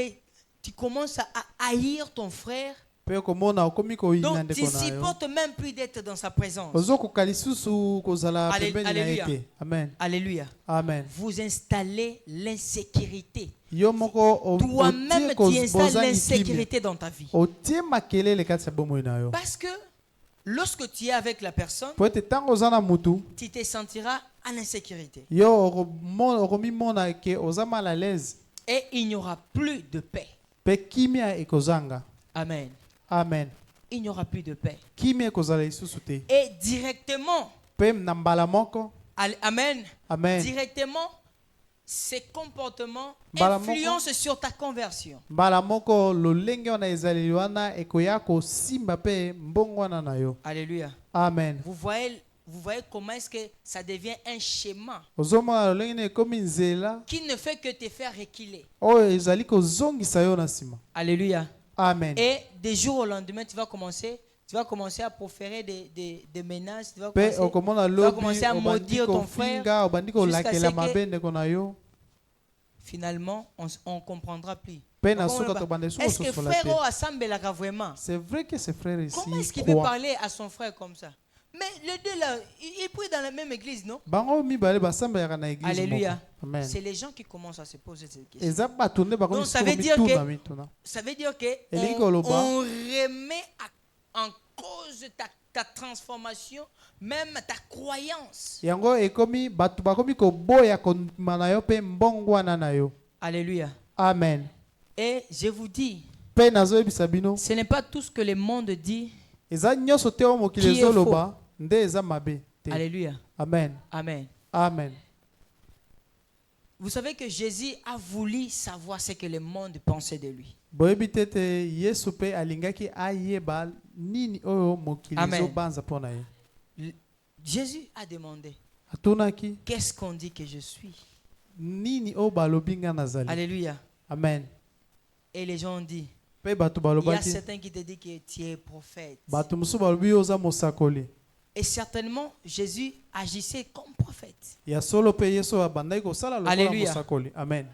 tu commences à haïr ton frère. Pe okomona okomi koina Donc tu ndeko ne na yo. supportes même plus d'être dans sa présence. Ozokoka lisusu kozala pembeni na ye Alléluia. te. Amen. Alléluia. Amen. Vous installez l'insécurité. Yo moko Toi-même, tu installes l'insécurité dans ta vie. otie makelele kati ya bomoi na yo. Parce que lorsque tu es avec la personne, Po ete ntango oza na mutu, tu te sentiras en insécurité. yo okomimona ke oza mal à l'aise. Et il n'y aura plus de paix. Pe kimia ekozanga. Amen. Amen. Il n'y aura plus de paix. Kimia ekozala lisusu te. Et directement, Pe na mbala moko. Amen. Amen. Directement, ces comportements Mbala influencent sur ta conversion. Mbala moko lolenge wana ezaleli wana ekoya kosimba pe mbongo wana na yo. Alléluia. Amen. Vous voyez comment est-ce que ça devient un schéma Ozomona lolenge na ekomi nzela qui ne fait que te faire reculer. oyo ezali kozongisa yo na nsima. Alléluia. Amen. Et des jours au lendemain, tu vas commencer à proférer des menaces. Tu vas Pe commencer, okomona tu vas lobi commencer à obandi maudire ton frère. kofinga obandi kolakela jusqu'à ce mabe que ndeko na yo. finalement, on ne comprendra plus. Pe On na comprendra suka pas. tobanda suka Est-ce que sosola frère te. assemblera vraiment? C'est vrai que ces frères ici Comment est-ce qu'il peut croient. parler à son frère comme ça? Mais les deux là, ils prient dans la même église, non? Bango mibale basambelaka na église Alléluia. moko. Amen. C'est les gens qui commencent à se poser cette question. Eza bato nde bakomi Donc, ça veut dire mituna que- mituna. Ça veut dire que Elingi on koloba. remet en cause ta transformation, même ta croyance. Yango ekomi bato bakomi koboya kondima na yo pe mbongo wana na yo. Alléluia. Amen. Et je vous dis, Pe nazoyebisa bino ce n'est pas tout ce que le monde dit. eza nyonso te oyo mokili Qui est ezoloba nde eza mabe te. Alléluia. Amen. Amen. Amen. Vous savez que Jésus a voulu savoir ce que le monde pensait de lui. Boyebi te te Yesu pe alingaki ayeba nini oyo mokili Amen. ezobanza mpo na ye. Jésus a demandé, Atunaki qu'est-ce qu'on dit que je suis? nini oyo balobi nga nazali. Alléluia. Amen. Et les gens ont dit, Pe bato il y a balobaki certains qui te disent que tu es prophète. bato mosusu balobi yo oza mosakoli. Et certainement, Jésus agissait comme prophète. Ya solo pe Yesu abandaki kosala lokola Alléluia. mosakoli. Amen.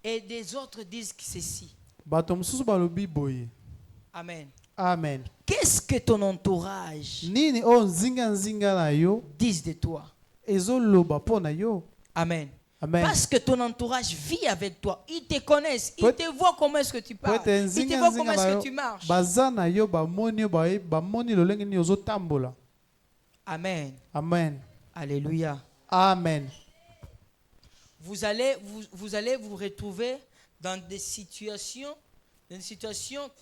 Et des autres disent que ceci. Bato mosusu balobi boye. Amen. Amen. Qu'est-ce que ton entourage Nini oyo nzinga na yo dit de toi? ezoloba mpo na yo. Amen. Amen. Parce que ton entourage vit avec toi. Ils te connaissent. Ils te voient comment est-ce que tu Po parles. ete Ils te nzinga voient nzinga comment na est-ce yo que tu marches. baza na yo bamoni yo bamoni lolenge nini ozotambola. Amen. Amen. Alléluia. Amen. Vous allez vous retrouver dans des situations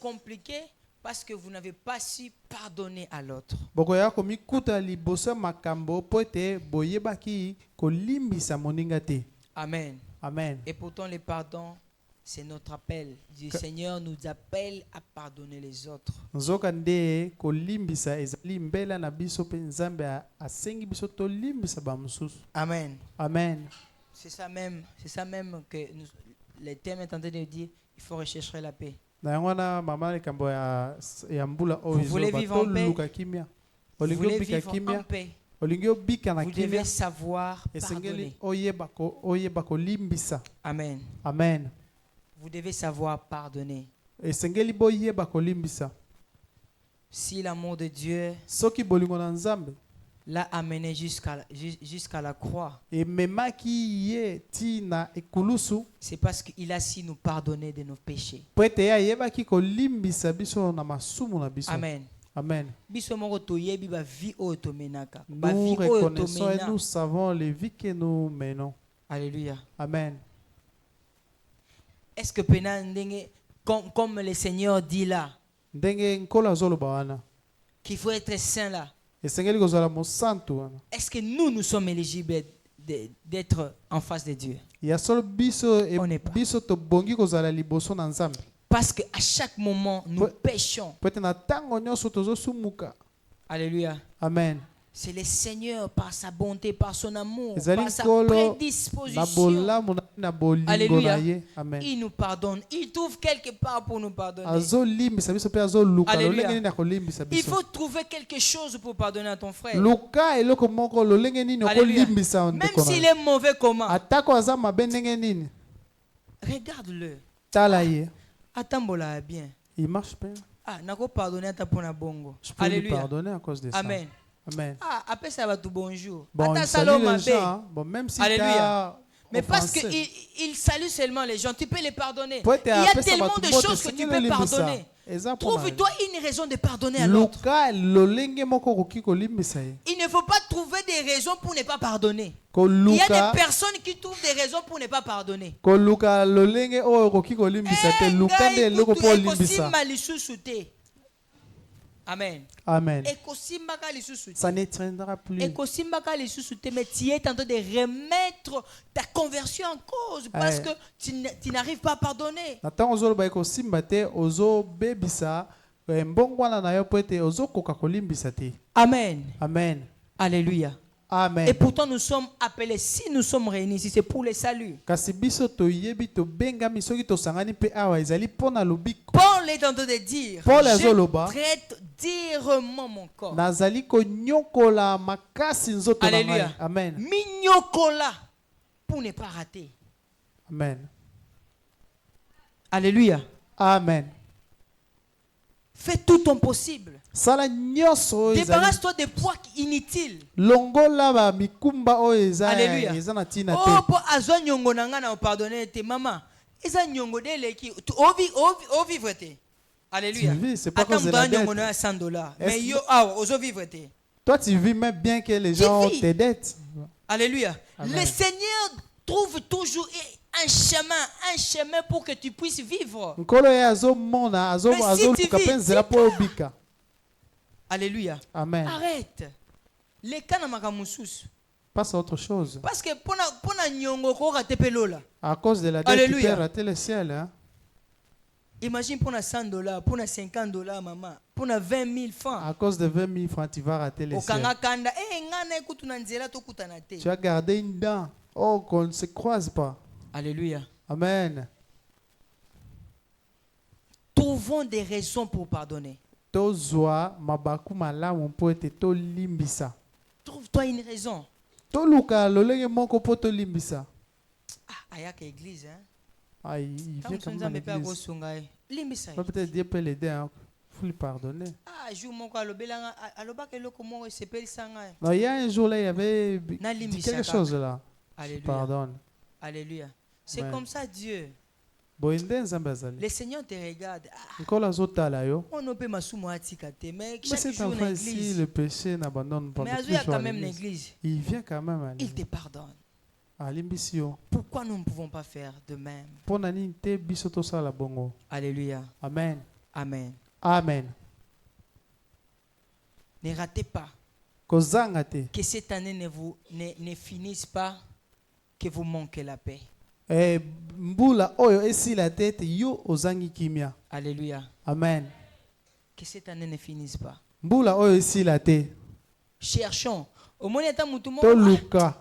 compliquées parce que vous n'avez pas su pardonner à l'autre. Bokoya komikuta liboso ya makambo po ete boyebaki kolimbisa moninga te. Amen. Amen. Et pourtant, le pardon, c'est notre appel. Le Seigneur nous appelle à pardonner les autres. Nzoka nde kolimbisa ezali mbela na biso pe Nzambe asengi biso tolimbisa bamosusu. Amen. Amen. C'est ça même que le thème est en train de dire, il faut rechercher la paix. Na yango wana mama likambo ya mbula oyo Vous voulez vivre en paix? luka kimia. Vous Olingi voulez obika vivre en kimia. paix. Olingi obika na Vous kimia. devez savoir Esengeli pardonner. oyeba kolimbisa. Amen. Amen. Vous devez savoir pardonner. Esengeli boyeba kolimbisa. Si l'amour de Dieu Soki bolingo na Nzambe l'a amené jusqu'à la croix, ememaki ye tina ekulusu c'est parce qu'il a su nous pardonner de nos péchés. po ete ye ayebaki kolimbisa biso na masumu na biso. Amen. Amen. Biso moko toyebi ba vie oyo tomenaka. Ba Nous vie oyo reconnaissons et tomena. nous savons les vies que nous menons. Alléluia. Amen. Est-ce que pena ndenge comme le Seigneur dit là, ndenge nkolo azoloba wana qu'il faut être saint là. esengeli kozala mosantu wana Est-ce que nous sommes éligibles d'être en face de Dieu? ya solo biso On n'est pas. biso tobongi kozala liboso na nzambe Parce qu'à chaque moment, nous péchons. po ete na ntango nyonso tozosumuka. Alléluia. Amen. C'est le Seigneur par sa bonté, par son amour, ezali par sa nkolo na prédisposition. bolamu na bolingo Alléluia. na ye. Amen. Il nous pardonne. Il trouve quelque part pour nous pardonner. azolimbisa biso mpe azoluka Alléluia. lolenge nini akolimbisa Il biso faut trouver quelque chose pour pardonner à ton frère. luka eloko moko lolenge nini Alléluia. okolimbisa Même ndeko s'il na est mauvais comment? atako aza mabe ndenge nini Regarde-le. tala ye Atambola bien. il marche bien. Ah, nako pardonner à ta pona bongo. Je peux lui Alléluia. pardonner à cause de ça. Amen. Amen. Ah, après ça va tout bonjour. Bon, Ata il salue saloma les bé. gens, hein. Bon, même si Alléluia. t'as Mais parce offensé. qu'il salue seulement les gens, tu peux les pardonner. Peut-être Il y a après ça, tellement va de tout le monde choses te que tu signaler peux les pardonner. Exemple, Trouve-toi une raison de pardonner à l'autre. luka lolenge moko koki kolimbisa ye Il ne faut pas trouver des raisons pour ne pas pardonner. Il y a koluka des personnes qui trouvent des raisons pour ne pas pardonner. koluka lolenge oyo koki kolimbisa te luka nde eloko mpo olimbisa. Ekosimba lisusu te. Amen. Amen. Ekosimbaka lisusu te. Ça ne traînera plus. Ekosimbaka lisusu te, mais tu es en train de remettre ta conversion en cause parce Ouais. que tu n'arrives pas à pardonner. Na ntango ozoloba ekosimba te ozobebisa mbongwana na yo mpo ete ozokoka kolimbisa te. Amen. Amen. Alléluia. Amen. Et pourtant nous sommes appelés, si nous sommes réunis ici, c'est pour le salut. kasi biso toyebi tobengami soki tosangani mpe awa ezali mpo na lobiko. Paul est en train de dire, Paul je azoloba, traite direment mon corps. nazali konyokola makasi nzoto na Alléluia. ngai. Amen. Minyokola pour ne pas rater. Amen. Alléluia. Amen. Fais tout ton possible. sala nyonso oyo ezali Débarrasse-toi des poids inutiles. longola ba mikumba oyo Alléluia. eza na ntina Oh, te. po azwa nyongo na nga na pardonner te mama. Eza nyongo de leki. O vivre te. Alléluia. Tu vis, c'est pas Attends, cause de la m'donne nyongo dette. na $100. Est-ce Mais que- yo, ah, ozo vivre te. Toi tu vis même bien que les gens ont vis. tes dettes. Alléluia. Amen. Le Seigneur trouve toujours un chemin pour que tu puisses vivre. nkolo ye azomona Mais si tu azoluka vis, mpe nzela mpo obika. Alléluia. Amen. Arrête. Les cas na makamususu. Passe à autre chose. Parce que pona nyongo ko rate pelola. À cause de la dette, tu Alléluia. peux rater le ciel. Hein? Imagine pona $100, pona $50 maman, pona 20 000 francs. À cause de 20 000 francs, tu vas rater le ciel. Okanga kanda ngana ekutu na nzela tokutana te. Tu as gardé une dent. Oh, qu'on ne se croise pas. Alléluia. Amen. Trouvons des raisons pour pardonner. Tozwa mabaku malamu mpo ete tolimbisa. Trouve-toi une raison. Toluka lolenge moko mpo tolimbisa. Ah, ayaka église hein. Ah, il vient Tant quand que même à nzambe pe l'église. akosunga ye. Limbisa. Ouais, peut-être Dieu peut l'aider. Hein. Faut lui pardonner. Ah, jour moko alobelanga alobaka eloko moko esepelisanga ye. Non, il y a un jour là, il y avait Na dit limbisa quelque kaka. chose là. Alléluia. Pardonne. Alléluia. C'est Amen. comme ça Dieu. Boinde nzambe azali. Le Seigneur te regarde. Ah, Nkolo azotala yo. on ne peut masumu atika te, mais Mais chaque cet jour enfant na ici, église. le péché n'abandonne pas. Mais tous Azou les y a jours à quand même l'église. l'église. Il vient quand même à Il te l'église. pardonne. À l'imbisio. Pourquoi nous ne pouvons pas faire de même? Pour nani te biso tosala bongo. Alléluia. Amen. Amen. Amen. Ne ratez pas Kozanga te. que cette année ne finisse pas, que vous manquez la paix. Mbula oyo esila te ete yo ozangi kimia. Alléluia. Amen. Que cette année ne finisse pas. Mbula oyo esila te. Cherchons. Au moins, Toluka.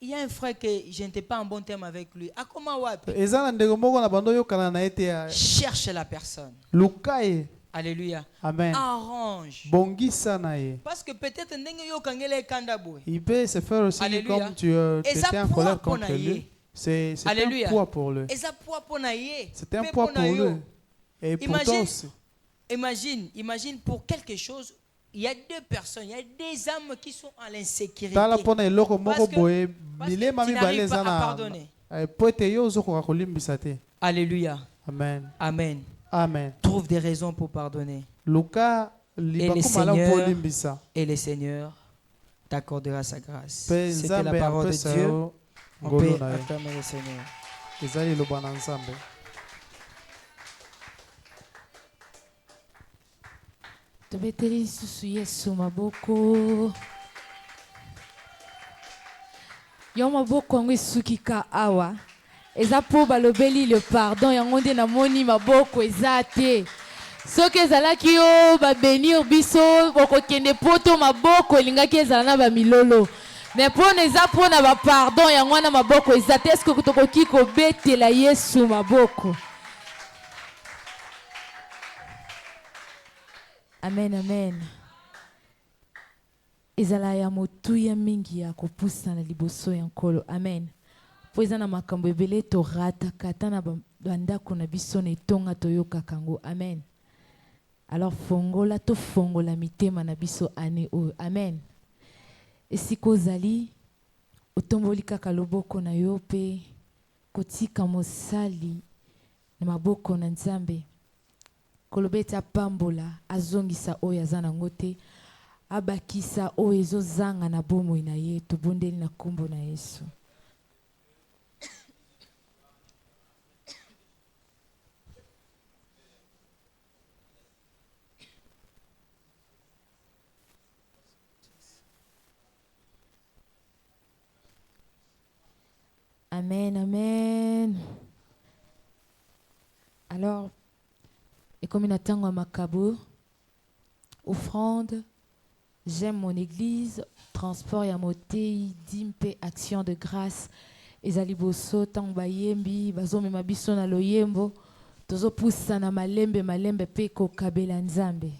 il y a un frère que je n'étais pas en bon terme avec lui. À comment wapi? Eza na ndeko moko na bando yokana na ete ya Cherche la personne. luka ye. Alléluia. Amen. Arrange. Bongisa na ye. Parce que peut-être ndenge yo kangele kanda boy. Il peut se faire aussi Alléluia. comme tu Et ça étais en poids colère pour contre naïe. lui. C'est un Alléluia. poids pour lui. Et ça poids pour naïe. C'est un poids pour lui. Et pourtant, Imagine pour quelque chose, il y a deux personnes, il y a des âmes qui sont à l'insécurité. tala pona eloko moko Parce que- boye parce que bilema tu mibale n'arrives eza pas à na pardonner. po ete yo ozokoka kolimbisa te. Alléluia. Amen. Amen. Amen. Trouve des raisons pour pardonner. luka libaku le malamu Seigneur- mpo olimbisa Et le Seigneur t'accordera sa grâce. mpe C'était la nzambe parole de apesa Dieu. yo On ngolu peut na yo. acclamer le Seigneur. eza liloba na nzambe. tobeteli lisusu Yesu maboko. Yo maboko yango esukika awa. Eza po balobeli le pardon yango nde namoni maboko eza te. Soki ezalaki yo babenir biso bokokende poto maboko elingaki ezala na bamilolo. Mais pona eza pona ba pardon yango na maboko eza te. Eske tokoki kobetela Yesu maboko. Amen, amen. Ezala ya motuya mingi ya kopusa na liboso ya nkolo. Amen. Po eza na makambo ebele torata kata na bandako na biso na etonga toyoka kango. Amen. Alors fongola to fongola mitema na biso ane o. Amen. Esika ozali otomboli kaka loboko na yo pe kotika mosali na maboko na Nzambe. Kolobeta pambola azongisa oyo aza nango te abakisa oyo ezozanga na bomoi na ye tobondeli na kombo na Yesu. Amen, amen. Alors, et comme il attend à Macabo, offrande, j'aime mon église, transport ya motei, dimpe, action de grâce, ezali boso, tangba yembi, bazome mabiso na loyembo, tozo pusa na malembe peko kabela Nzambe.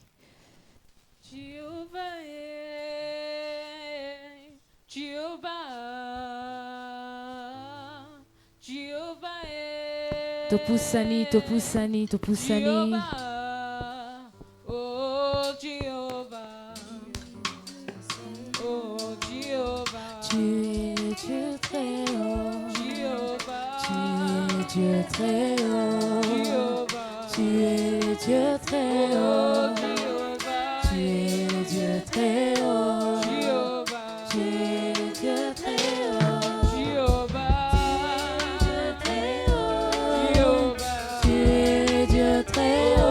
Topusani. Oh Jehovah, oh Jehovah, Tu es Dieu très haut, Jehovah, tu es Dieu très haut, Jehovah, tu es Dieu très haut, Jehovah, tu es Dieu très haut, Jehovah, tu es Dieu très haut.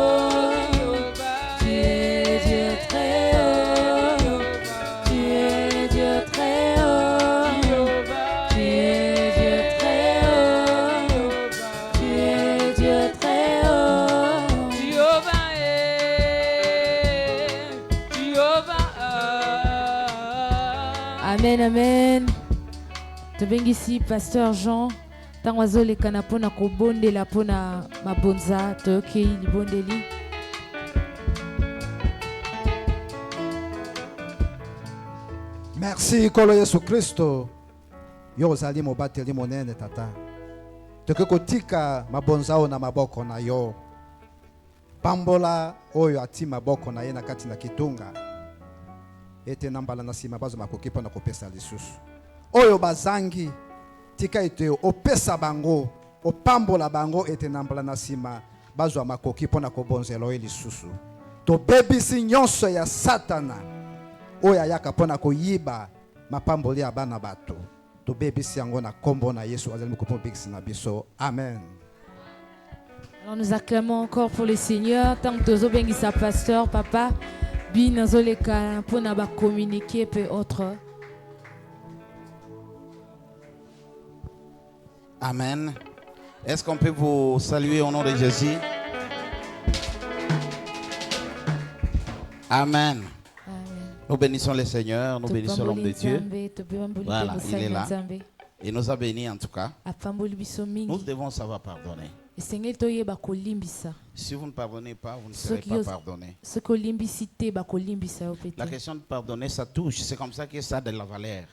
Amen, amen. Tobengisi Pasteur Jean. Tango azoleka na pona kobondela pona mabonza toyokei libondeli. Merci Kolo Yesu Kristo. Yo ozali mobateli monene tata. Toke kotika mabonzao na maboko na yo. Pambola oyo ati maboko na ye na kati na kitunga. Ete nambala na sima bazo makoki pona kopesa lisusu. Oyo bazangi tika ete opesa bango, opambola bango ete nambala na sima bazo makoki pona kobonzelo lisusu. To bebisi nyonso ya Satana. Oya yaka pona koyiba mapamboli ya bana bato. To bebisi yango na kombo na Yesu azali mukupon bigisi na biso. Amen. Alors nous acclamons encore pour le Seigneur. Tant que tozo bengisa pasteur papa bin zoleka pona ba communiquer peu autre. Amen. Est-ce qu'on peut vous saluer au nom de Jésus? Amen. Nous bénissons le Seigneur, nous bénissons l'homme de Dieu. Voilà, il est là. Il nous a bénis en tout cas. Nous devons savoir pardonner. Si vous ne pardonnez pas, vous ne serez pas pardonné. La question de pardonner, ça touche. C'est comme ça que ça a de la valeur.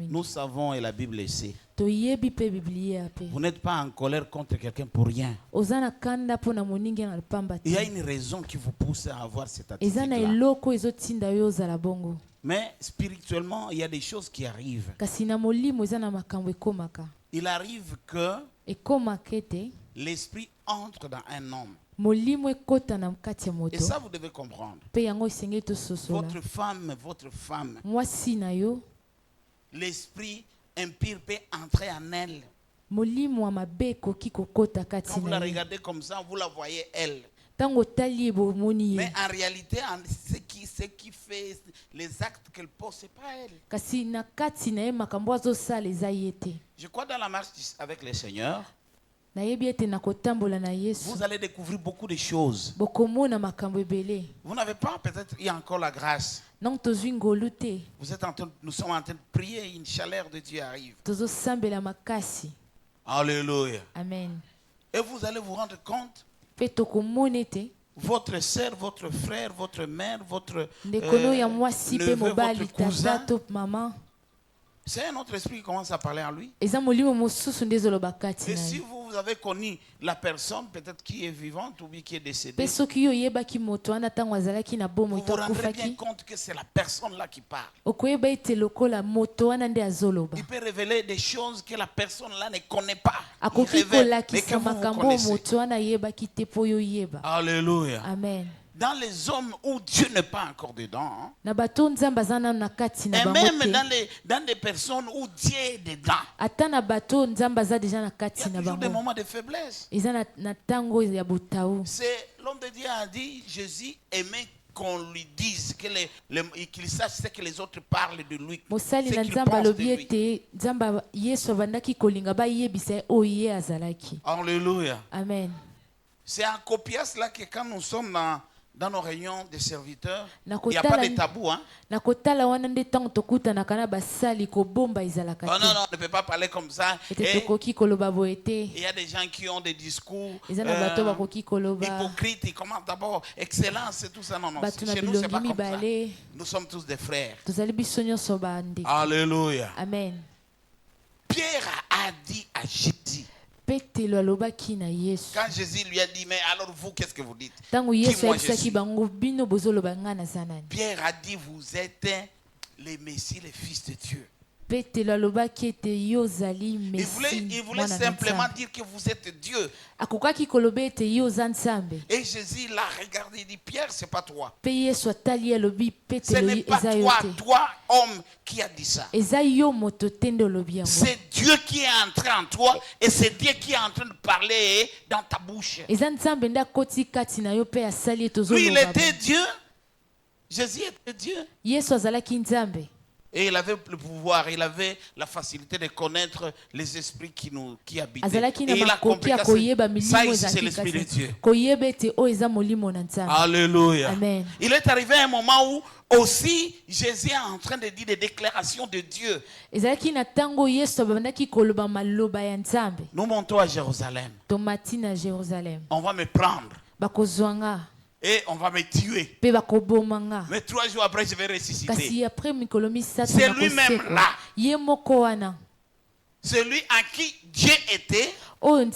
Nous savons, et la Bible sait, vous n'êtes pas en colère contre quelqu'un pour rien. Il y a une raison qui vous pousse à avoir cette attitude-là. Mais spirituellement, il y a des choses qui arrivent. Il arrive que l'esprit entre dans un homme. Et ça, vous devez comprendre. Votre femme, l'esprit impur peut entrer en elle. Quand vous la regardez comme ça, vous la voyez elle. Mais en réalité, ce qui fait les actes qu'elle pose, ce n'est pas elle. Je crois dans la marche avec le Seigneur, vous allez découvrir beaucoup de choses. Vous n'avez pas peut-être eu encore la grâce. Nous sommes en train de prier, une chaleur de Dieu arrive. Alléluia. Amen. Et vous allez vous rendre compte, votre soeur, votre frère, votre mère, votre neveu, votre cousin, c'est un autre esprit qui commence à parler en lui. Et si vous avez connu la personne, peut-être qui est vivante ou bien qui est décédée, vous vous rendrez bien compte que c'est la personne là qui parle. Il peut révéler des choses que la personne là ne connaît pas. Il révèle, mais que vous connaissez. Alléluia. Amen. Dans les hommes où Dieu n'est pas encore dedans, hein, et même dans les personnes où Dieu est dedans, il y a toujours des moments de faiblesse. C'est l'homme de Dieu a dit, Jésus aimait qu'on lui dise, qu'il sache ce que les autres parlent de lui, ce qu'ils pensent de lui. Alléluia. Amen. C'est en copiant cela que quand nous sommes dans nos réunions de serviteurs, il n'y a pas de tabou. Hein? Oh non, on ne peut pas parler comme ça. Et il y a des gens qui ont des discours hypocrites. Ils commencent d'abord excellence et tout ça. Non, non, chez nous, c'est pas comme ça. Nous sommes tous des frères. Alléluia. Amen. Pierre a dit à Jésus, quand Jésus lui a dit, mais alors vous, qu'est-ce que vous dites? Qui moi je suis? Pierre a dit, vous êtes les Messies, les fils de Dieu. Il voulait simplement dire que vous êtes Dieu. Et Jésus l'a regardé et dit, Pierre, c'est pas toi. Ce n'est pas toi, homme, qui a dit ça. C'est Dieu qui est entré en toi et c'est Dieu qui est en train de parler dans ta bouche. Lui, il était Dieu. Jésus était Dieu. Et il avait le pouvoir, il avait la facilité de connaître les esprits qui habitaient. Et il a compris que ça ici, c'est l'esprit de Dieu. Alléluia. Amen. Il est arrivé à un moment où aussi Jésus est en train de dire des déclarations de Dieu. Nous montons à Jérusalem. On va me prendre. Et on va me tuer. Mais 3 jours après, je vais ressusciter. C'est lui-même là. Celui à qui Dieu était. Pour nous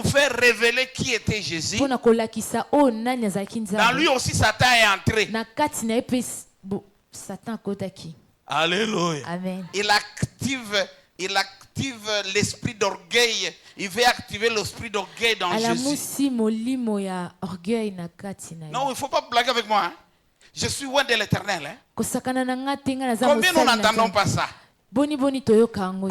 faire révéler qui était Jésus. Dans lui aussi, Satan est entré. Alléluia. Amen. Il active l'esprit d'orgueil. Il veut activer l'esprit d'orgueil dans Jésus. Non, il ne faut pas blaguer avec moi. Hein. Je suis loin de l'éternel. Hein. Combien nous n'entendons pas ça?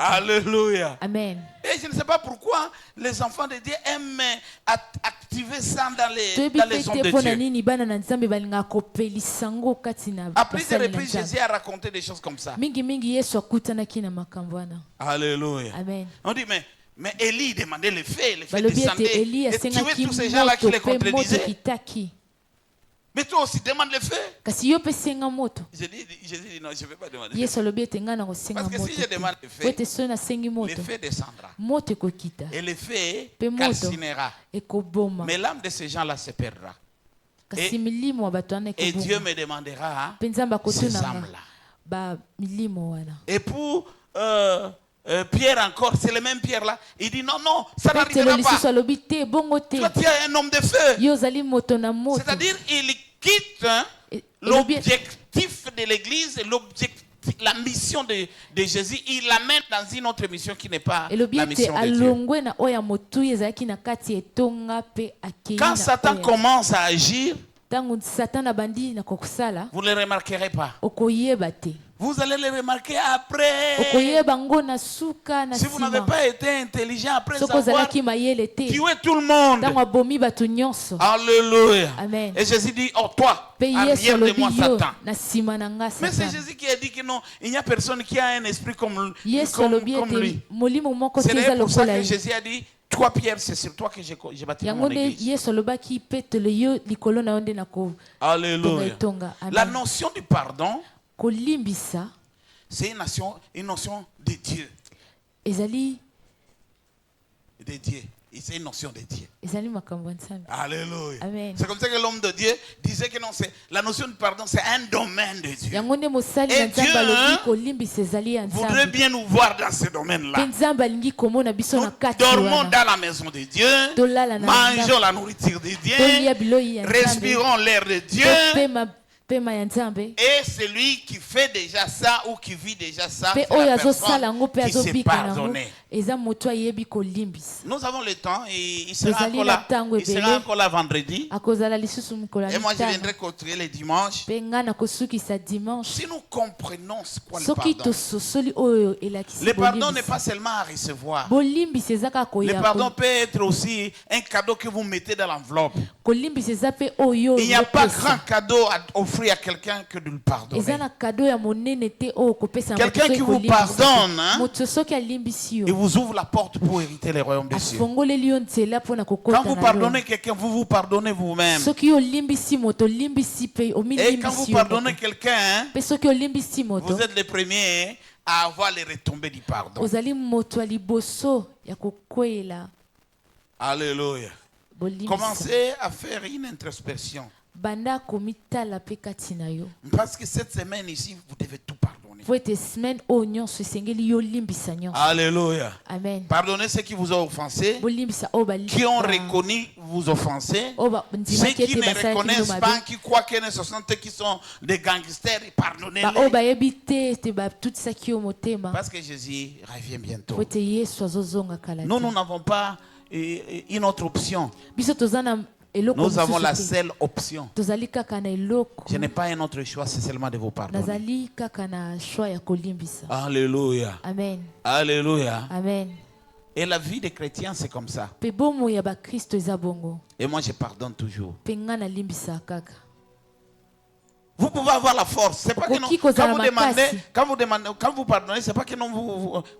Alléluia. Amen. Et je ne sais pas pourquoi les enfants de Dieu aiment activer ça dans les hommes de Dieu. À plusieurs reprises, Jésus a raconté des choses comme ça. Alléluia. Amen. On dit, mais Élie demandait le feu descendait et tuait tous ces gens-là qui les contredisaient. Mais toi aussi, demande le feu. Jésus dit, non, je ne vais pas demander le feu. Parce que si je demande le feu descendra. Et le feu calcinera. Mais l'âme de ces gens-là se perdra. Et Dieu me demandera ces âmes-là. Et pour Pierre encore, c'est le même Pierre là. Il dit non, ça n'arrivera pas. Toi, tu es un homme de feu. C'est-à-dire, il quitte l'objectif de l'église, la mission de Jésus. Il l'amène dans une autre mission qui n'est pas la mission de Dieu. Quand Satan commence à agir, vous ne le remarquerez pas. Vous Vous allez le remarquer après. okoyeba ngo na suka na Si vous n'avez sima pas été intelligent après soko savoir ozalaki mayele te tuer tout le monde. ntango abomi bato nyonso. Alléluia. Amen. Et Jésus dit, oh toi, Mpe Yesu arrière de alobi moi yo Satan. na sima na nga Mais c'est Satan. Jésus qui a dit que non, il n'y a personne qui a un esprit comme Yesu alobi lui. ete molimo moko C'est te eza d'ailleurs pour ça lokola que ye. Jésus a dit, toi Pierre, c'est sur toi que j'ai bâti yango mon nde église. Yesu alobaki petelo yo likolo na yo nde na kotonga Alléluia. etonga. La Amen. notion du pardon, Kolimbisa c'est une notion de Dieu. ezali De Dieu. Et c'est une notion de Dieu. ezali makambo ya Nzambe. Alléluia. Amen. C'est comme ça que l'homme de Dieu disait que non, c'est la notion du pardon, c'est un domaine de Dieu. yango nde mosali Et na Nzambe Dieu, alobi kolimbisa ezali ya Voudrait Nzambe. bien nous voir dans ce Mpe domaine-là. Nzambe alingi komona biso Nous na kati dormons wana. dans la maison de Dieu, Tolala na mangeons ndako. la nourriture de Tolia Dieu, biloi ya Nzambe. respirons l'air de Dieu. Pema ya Nzambe. Et celui qui fait déjà ça ou qui vit déjà ça, Mpe c'est oyo la azosala yango personne mpe qui s'est azobika nango pardonné. eza moto ayebi kolimbisa. Nous avons le temps et il sera Tozali encore na là, ntango il sera ebele. encore là vendredi. Akozala lisusu mokolo ya Et moi je mitano. viendrai continuer les dimanches. Mpe nga nakosukisa dimanche. Si nous comprenons ce qu'est le Soki pardon. tososoli oyo elakisi Le pardon n'est bolimbisa. pas seulement à recevoir. Bolimbisa eza kaka Le koya pardon peut être aussi un cadeau que vous mettez dans l'enveloppe. kolimbisa eza mpe oyo Il n'y a pas yopesa. grand cadeau à offrir à quelqu'un que de le pardonner. eza na kado ya monene te oyo kopesa Quelqu'un qui vous pardonne, hein, moto soki alimbisi il yo vous ouvre la porte pour hériter les royaumes des cieux. afongoleli yo nzela mpona Quand kokota vous na pardonnez yo. quelqu'un, vous vous pardonnez vous-même. soki olimbisi moto olimbisi mpe Et quand vous omilimbisi yo pardonnez quelqu'un, hein, mpe soki olimbisi moto vous êtes les premiers à avoir les retombées du pardon. ozali moto ya liboso ya kokweyela Alléluia. bolimbisa Commencez à faire une introspection. banda komitala mpe kati na yo Parce que cette semaine ici, vous devez tout pardonner. po ete semaine oyo nyonso esengeli yo limbisa nyonso. Alléluia. Amen. Pardonnez ceux qui vous ont offensé, bolimbisa oyo qui ont reconnu vous offenser. oyo Ceux ndimaki qui ete ne basalaki bino reconnaissent mabe pas, qui croient qu'ils ne se sentent qui sont des gangsters, baoyo pardonnez-les. bayebi te ete batutisaki yo motema Parce que Jésus revient bientôt. po ete yesu azozonga kala Nous, te. nous n'avons pas une autre option. biso toza na eloko Nous avons la mosusu te. seule option. tozali kaka na eloko Je n'ai pas un autre choix, c'est seulement de vous pardonner. nazali kaka na shwa ya kolimbisa. Alléluia. Amen. Alléluia. Amen. Et la vie des chrétiens, c'est comme ça. mpe bomoi ya bakristo eza bongo Et moi, je pardonne toujours. mpe nga nalimbisa kaka. Vous pouvez avoir la force. C'est pas que non. Okoki kozala Quand vous demandez, makasi. quand vous pardonnez, c'est pas que non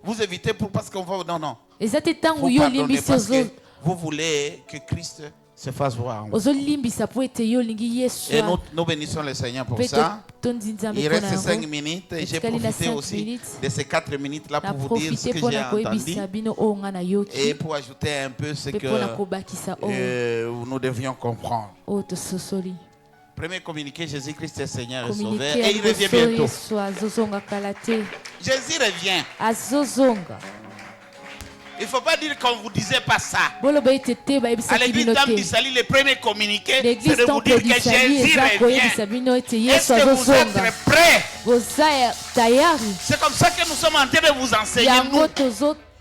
vous évitez parce qu'on va. Non, non. eza te ntango Vous yo pardonnez olimbisi parce que vous voulez que Christ se fasse voir en vous. ozolimbisa po ete yo olingi yesu Et nous bénissons le Seigneur pour mpe ça. tondi nzambe Il mpona reste 5 yango minutes et j'ai Etikali na profité 5 aussi minutes. de ces 4 minutes là na pour vous dire ce profite que j'ai mpona entendu koyebisa bino oyo nga et nayoki pour ajouter un peu ce mpe mpona que kobakisa oyo nous devions comprendre. oyo tososoli Premier communiqué, Jésus-Christ est Seigneur et Sauveur komunike et ya il revient liboso bientôt. yesu azozonga kala te Jésus revient. azozonga. Il ne faut pas dire qu'on ne vous disait pas ça. boloba ete te À bayebisaki l'église bino d'âme te d'Israël, le premier communiqué, c'est l'église de vous temple dire que d'isali Jésus eza koyebisa revient. bino ete yesu Est-ce que vous azozonga êtes prêts? boza tayari C'est comme ça que nous sommes en train de vous enseigner. yango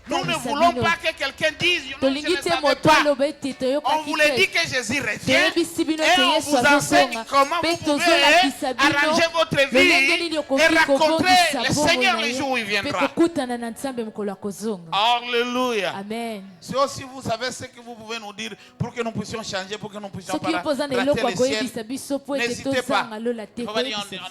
Nous ne voulons pas que quelqu'un dise, non, je ne tolingi te savais moto pas. aloba ete On vous l'a dit toyokaki que Jésus revient. toyebisi bino Et ete on yesu vous enseigne azozonga comment mpe vous pouvez tozolakisa bino arranger votre lolenge nini vie et okoki rencontrer kobongisa le bongo Seigneur na le ye jour où il mpe viendra. kokutana na nzambe mokolo ya kozonga. Alléluia. Amen. C'est aussi vous savez ce que vous pouvez nous dire pour que nous puissions changer, pour que nous puissions soki mpoza na eloko akoyebisa biso po ete N'hésitez pas. tozanga lola te On va dire, koyebisa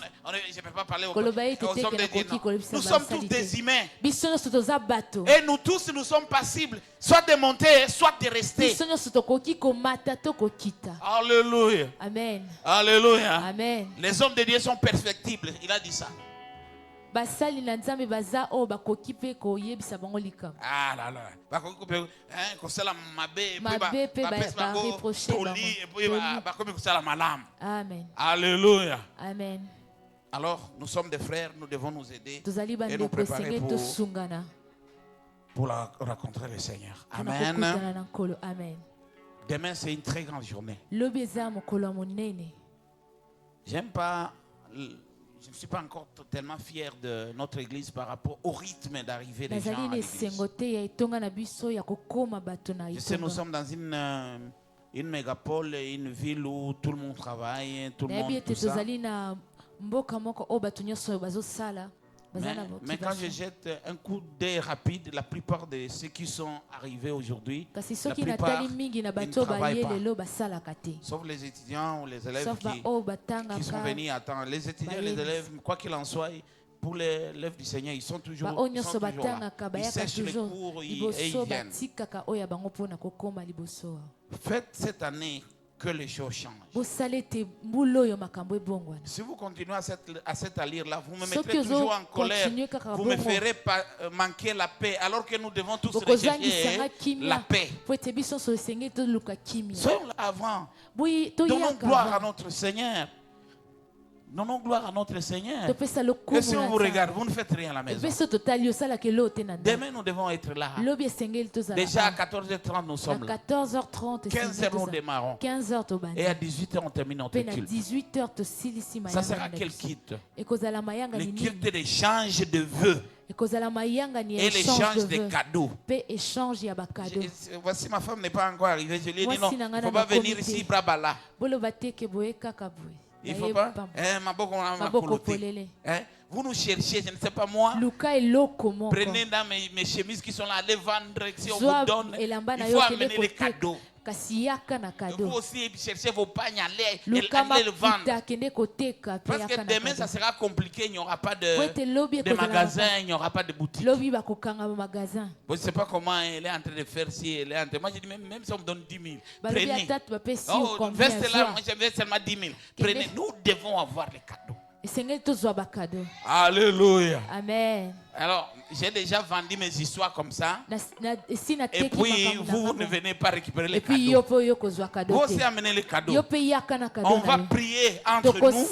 je ne peux pas parler aux koloba ete aux hommes teke de Dieu. nakoki koyebisa Nous sommes tous basali des te humains. biso nyonso toza bato Et nous tous, nous sommes passibles, soit de monter, soit de rester. biso nyonso tokoki komata to kokita. Alléluia. Amen. Alléluia. Amen. Les hommes de Dieu sont perfectibles. Il a dit ça. basali na nzambe baza oyo bakoki mpe koyebisa bango likambo. Ah là là. Kosala mabe, Mabe pe bareproche bango. et puis bakomi kosala malamu. Amen. Alléluia. Amen. Alors, nous sommes des frères, nous devons nous aider tozali et nous bandeko préparer esengeli pour tosungana rencontrer le Seigneur. mpona Amen. kokutana na nkolo. Amen. Demain, c'est une très grande journée. lobi eza mokolo ya monene. J'aime pas, je ne suis pas encore tellement fier de notre église par rapport au rythme d'arrivée des gens nazali à na l'église. esengo te ya etonga na biso ya kokoma bato na Je sais, nous etonga. sommes dans une mégapole, une ville où tout le monde travaille, tout le nayebi monde, tout ete ça. tozali na mboka moko oyo bato nyonso oyo bazosala Mais quand je jette un coup d'œil rapide, la plupart de ceux qui sont arrivés aujourd'hui, la plupart, ils ne travaillent pas. Sauf les étudiants ou les élèves qui sont venus attendre. Les étudiants et les élèves, quoi qu'il en soit, pour les élèves du Seigneur, ils sont toujours là. Ils sèchent les cours et ils viennent. Faites cette année que les choses changent. Si vous continuez à cette allure-là, vous me mettrez toujours en colère. Vous me ferez pas manquer la paix, alors que nous devons tous rechercher la paix. Soyons là avant. Donnons gloire à notre Seigneur. Donnons gloire à notre Seigneur. Et si on vous regarde, vous ne faites rien à la maison. Demain, nous devons être là. Déjà à 14h30, nous sommes là. 15h, nous démarrons. Et à 18h, on termine notre culte. Ça sera quel culte? Le culte d'échange de vœux. Et l'échange de cadeaux. Voici, ma femme n'est pas encore arrivée. Je lui ai dit non, il ne faut pas venir ici, brabala. Il ne faut pas. Vous nous cherchez, je ne sais pas moi. Prenez dans mes chemises qui sont là, allez vendre. Si on vous donne, il faut amener les cadeaux. Vous aussi cherchez vos pagnes, allez le vendre. Parce que demain, ça sera compliqué. Il n'y aura pas de magasin, il n'y aura pas de boutique. Je ne sais pas comment elle est en train de faire si elle est en train. Moi, je dis même si on me donne 10 000, prenez. Oh, verse là, moi, je vais seulement 10 000. Prenez. Nous devons avoir les cadeaux. Alléluia. Amen. Alors, j'ai déjà vendu mes histoires comme ça. Et puis, vous ne venez pas récupérer les cadeaux. Vous aussi amenez les cadeaux. On va prier entre nous.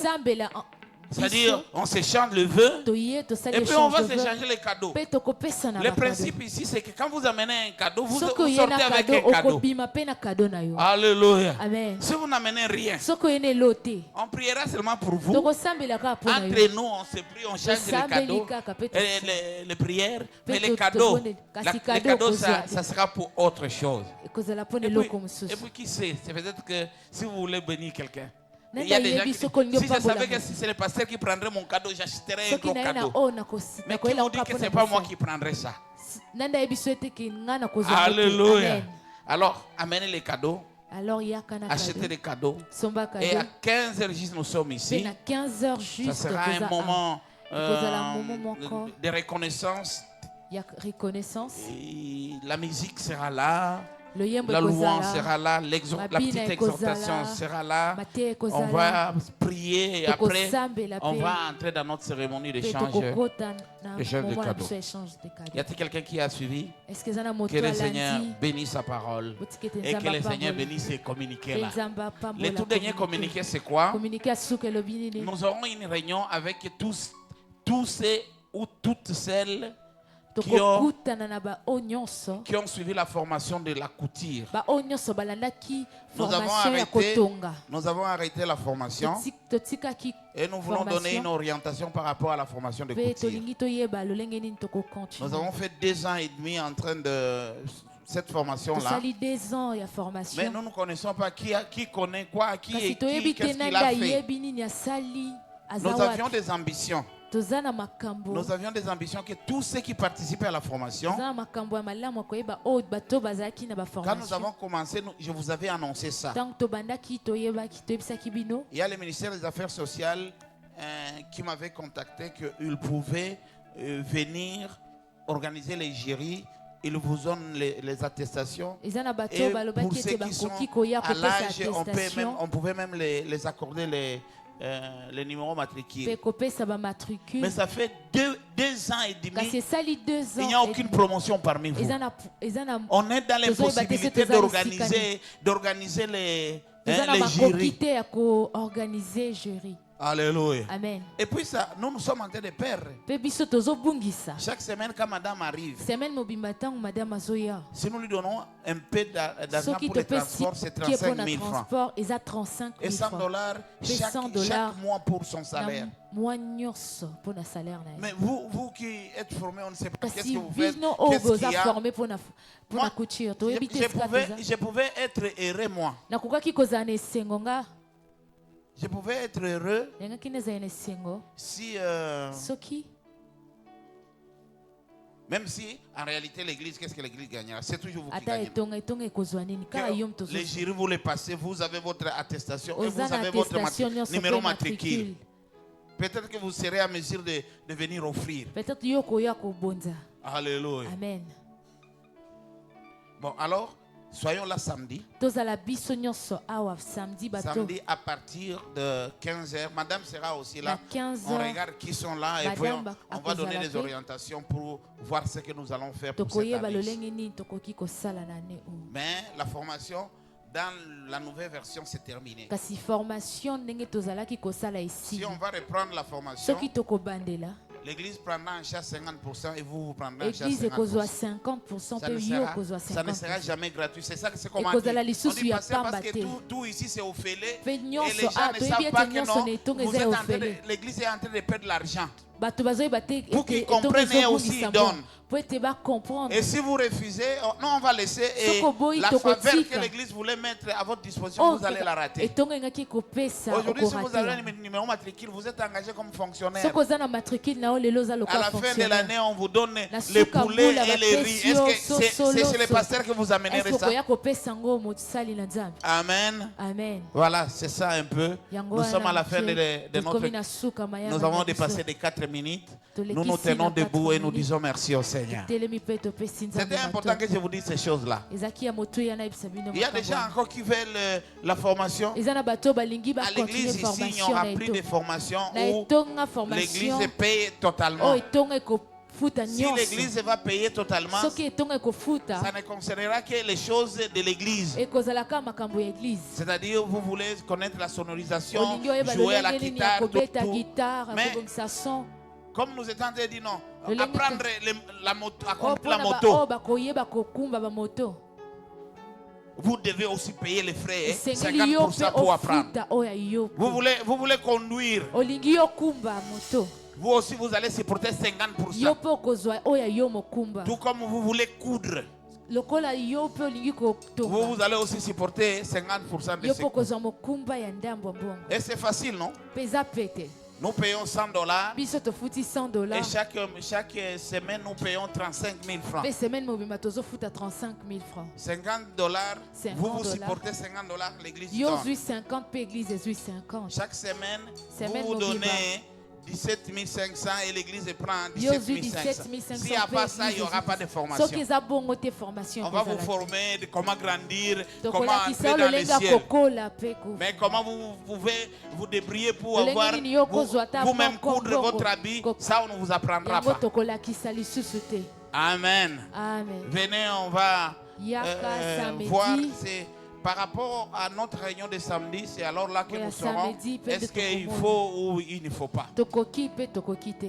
C'est-à-dire, on s'échange le vœu. Et puis, on va s'échanger les cadeaux. Le principe ici, c'est que quand vous amenez un cadeau, vous sortez avec un cadeau. Alléluia. Si vous n'amenez rien, on priera seulement pour vous. Entre nous, on se prie, on change les cadeaux, les prières. Mais les cadeaux, ça sera pour autre chose. Et puis qui sait, c'est peut-être que si vous voulez bénir quelqu'un. Il y a des gens qui, si je savais que si c'est le pasteur qui prendrait mon cadeau, j'achèterais un gros cadeau. Mais qui m'ont dit que ce n'est pas moi qui prendrais ça. Alléluia. Alors, amenez les cadeaux. Achetez les cadeaux. Et à 15h juste nous sommes ici. Ça sera un moment de reconnaissance. Et la musique sera là. La louange sera là, la petite exhortation sera là. On va prier et après on va entrer dans notre cérémonie d'échange de cadeaux. Y a-t-il quelqu'un qui a suivi? Que le Seigneur bénisse sa parole et que le Seigneur bénisse ces communiqués-là. Le tout dernier communiqué, c'est quoi? Nous aurons une réunion avec tous ces ou toutes celles qui ont suivi la formation de la couture. Nous avons arrêté la formation et nous voulons donner une orientation par rapport à la formation de couture. Nous avons fait 2 ans et demi en train de cette formation-là. Mais nous ne connaissons pas qui connaît quoi, qui est qui, qu'est-ce qu'il a fait. Nous avions des ambitions. Nous avions des ambitions que tous ceux qui participaient à la formation, quand nous avons commencé, je vous avais annoncé ça. Il y a le ministère des Affaires sociales qui m'avait contacté qu'il pouvait venir organiser les jurys. Ils vous donnent les attestations. Et pour ceux qui sont à l'âge, on pouvait même les accorder les numéros matricules. Mais ça fait 2 ans et demi. Il n'y a aucune promotion parmi vous. On est dans l'impossibilité d'organiser les jurys. Alléluia. Amen. Et puis ça, nous sommes en train de perdre. Chaque semaine quand madame arrive, si nous lui donnons un peu d'argent pour le transport, c'est 35 000 francs. Et $100 chaque mois pour son salaire. Mais vous qui êtes formés, on ne sait pas qu'est-ce que vous faites. Je pouvais être heureux moi. Je pouvais être heureux si Même si, en réalité, l'église, qu'est-ce que l'église gagnera? C'est toujours vous qui ata gagnez. kaka yo mtozo Les jurys, vous les passez, vous avez votre attestation et oza vous na avez votre attestation nyonso numéro mpe matricule. Peut-être que vous serez à mesure de venir offrir. peut-être yo koya kobonza. Alléluia. Amen. Bon, alors, soyons là samedi. tozala biso nyonso awa samedi bato Samedi à partir de 15h. Madame sera aussi là. à 15 On heures regarde qui sont là et Madame puis ba- on va donner akozala des te. orientations pour voir ce que nous allons faire pour cette tokoyeba année. lolenge nini tokoki kosala na ane oyo. Mais la formation dans la nouvelle version c'est terminé. kasi formation ndenge tozalaki kosala Si esili on va reprendre la formation, soki tokobandela l'église prendra en charge 50% et vous prendrez en charge église ekozwa 50%. 50% Ça mpe ne yo sera, okozwa ça ne sera 50%. jamais gratuit. C'est ça que c'est comment Ekozala on lisusu dit ya passer parce pamba que te. tout ici c'est offelé. Mpe Et les nyonso gens ne toyebi savent ete pas que nyonso non, na etongo vous eza êtes ya en train de, ofele l'église est en train de perdre l'argent. bato bazoyeba te Pour qu'ils etongo comprennent et aussi ezobungisa donnent. bon po ete bacomprendre Et si vous refusez, non, on va laisser. Et Soko boyi la toko faveur tika. que l'église voulait mettre à votre disposition, Oh, vous allez la rater. etongo engaki kopesa Aujourd'hui, si vous avez okorate un numéro matricule, vous êtes engagé comme fonctionnaire. soki oza na matricule na yo lelo oza À lokola la fin de fonctionnaire l'année, on vous donne Na les suka poulets mbula et les riz. bapesi Est-ce yo que c'est sosolo chez les so. pasteurs que vous amènerez Est-ce ça? okoya kopesa ngo mosali na nzambe Amen. amen Voilà, c'est ça un peu. yango Nous sommes à la fin de tokomi notre... na suka mayanga Nous avons na dépassé biso. les 4 minutes. Tolekisi Nous nous tenons na debout et 4 nous minutes. disons merci au Seigneur. telemi mpe topesi nzambe C'était important matondo. que je vous dise ces choses-là. ezalaki ya motuya nayebisa bino Il y a des makambo gens wana. encore qui veulent la formation. eza na bato balingi À bacontinue l'église ici, il n'y formation aura na plus de etongo formation na où etonga l'église formation paye totalement. oyo etongo ekofuta Si nyonso l'église va payer totalement, soki etongo ekofuta ça ne concernera que les choses de l'église. ekozalaka makambo ya eglize C'est-à-dire, vous voulez connaître la sonorisation, olingi oyeba jouer à la lolenge nini ya guitare, tout, kobeta tout. guitare Mais akobongisa son comme nous étions en train de dire non, Le apprendre la moto, à oyo conduire la mpona moto, baoyo bakoyeba kokumba bamoto vous devez aussi payer les frais, hein, esengeli yo mpe 50% pour apprendre. ofuta oyo ya yo Vous voulez conduire, olingi yo kumba moto vous aussi vous allez supporter yo 50%. mpe okozwa oyo ya yo mokumba Tout comme vous voulez coudre, lokola yo mpe olingi kotonga vous allez aussi supporter 50% de yo ce mpe coût. okozwa mokumba ya ndambo ya mbongo Et c'est facile, non? mpe eza pete Nous payons $100 biso tofuti et $100 chaque semaine nous payons 35 000 francs. mpe semaine mobimba tozofuta 35 000 francs $50, vous supportez $50, l'église yo donne. ozwi 50 mpe église ezwi 50 Chaque semaine, Semaine vous mobile, donnez 17 500 et l'église prend yo 17 ozwi 17 500. 500 S'il n'y a pas ça, il n'y aura pas de soki formation. eza bongo te formation On va vous ekozala te. former de comment grandir, comment tokolakisa yo entrer dans le lolenge ya ciel. kokola mpe Mais comment vous pouvez vous débrouiller pour Lolenge avoir nini yo kozwa ata vous-même moko coudre mbongo. votre habit, Ko- ça on ne vous apprendra yango pas. tokolakisa lisusu te Amen. amen Venez, on va yaka samedi voir. C'est par rapport à notre réunion de samedi, c'est alors là que Oui, nous à saurons samedi, peut-être est-ce qu'il qu'on faut ou il ne faut pas. tokoki mpe tokoki te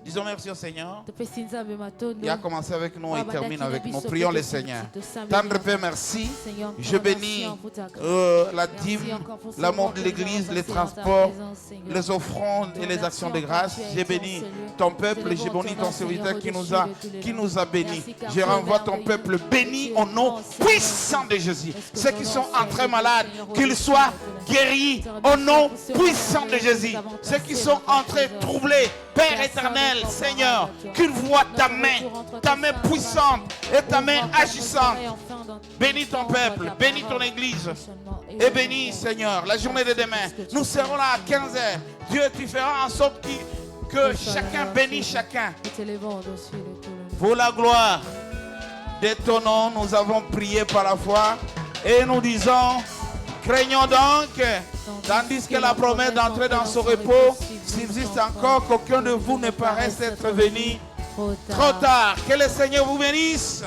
Disons merci au Seigneur. topesi nzambe matondo Il a commencé avec nous et Abadaki termine na avec nous. biso Prions pe le tosi Seigneur. tosambi Tendre na Père, Papa. merci. Seigneur, Je merci bénis pour ta grâce. la Merci dîme, encore pour ce l'amour moment de que l'église, nous les avons passé dans ta transports, présence, Seigneur. les offrandes et les actions de grâce. J'ai béni ton peuple, j'ai béni ton serviteur qui nous a bénis. Je renvoie ton peuple béni au nom puissant de Jésus. Ceux qui sont entrés malades, qu'ils soient guéris au nom puissant de Jésus. Ceux qui sont entrés troublés, Père éternel, Seigneur, qu'ils voient ta main puissante et ta main agissante. Bénis ton peuple, bénis ton église et bénis, Seigneur, la journée de demain. Nous serons là à 15h. Dieu, tu feras en sorte que chacun bénisse chacun. Pour la gloire de ton nom, nous avons prié par la foi et nous disons, craignons donc, tandis que la promesse d'entrer dans ce repos subsiste encore, qu'aucun de vous ne paraisse être venu trop tard. Que le Seigneur vous bénisse.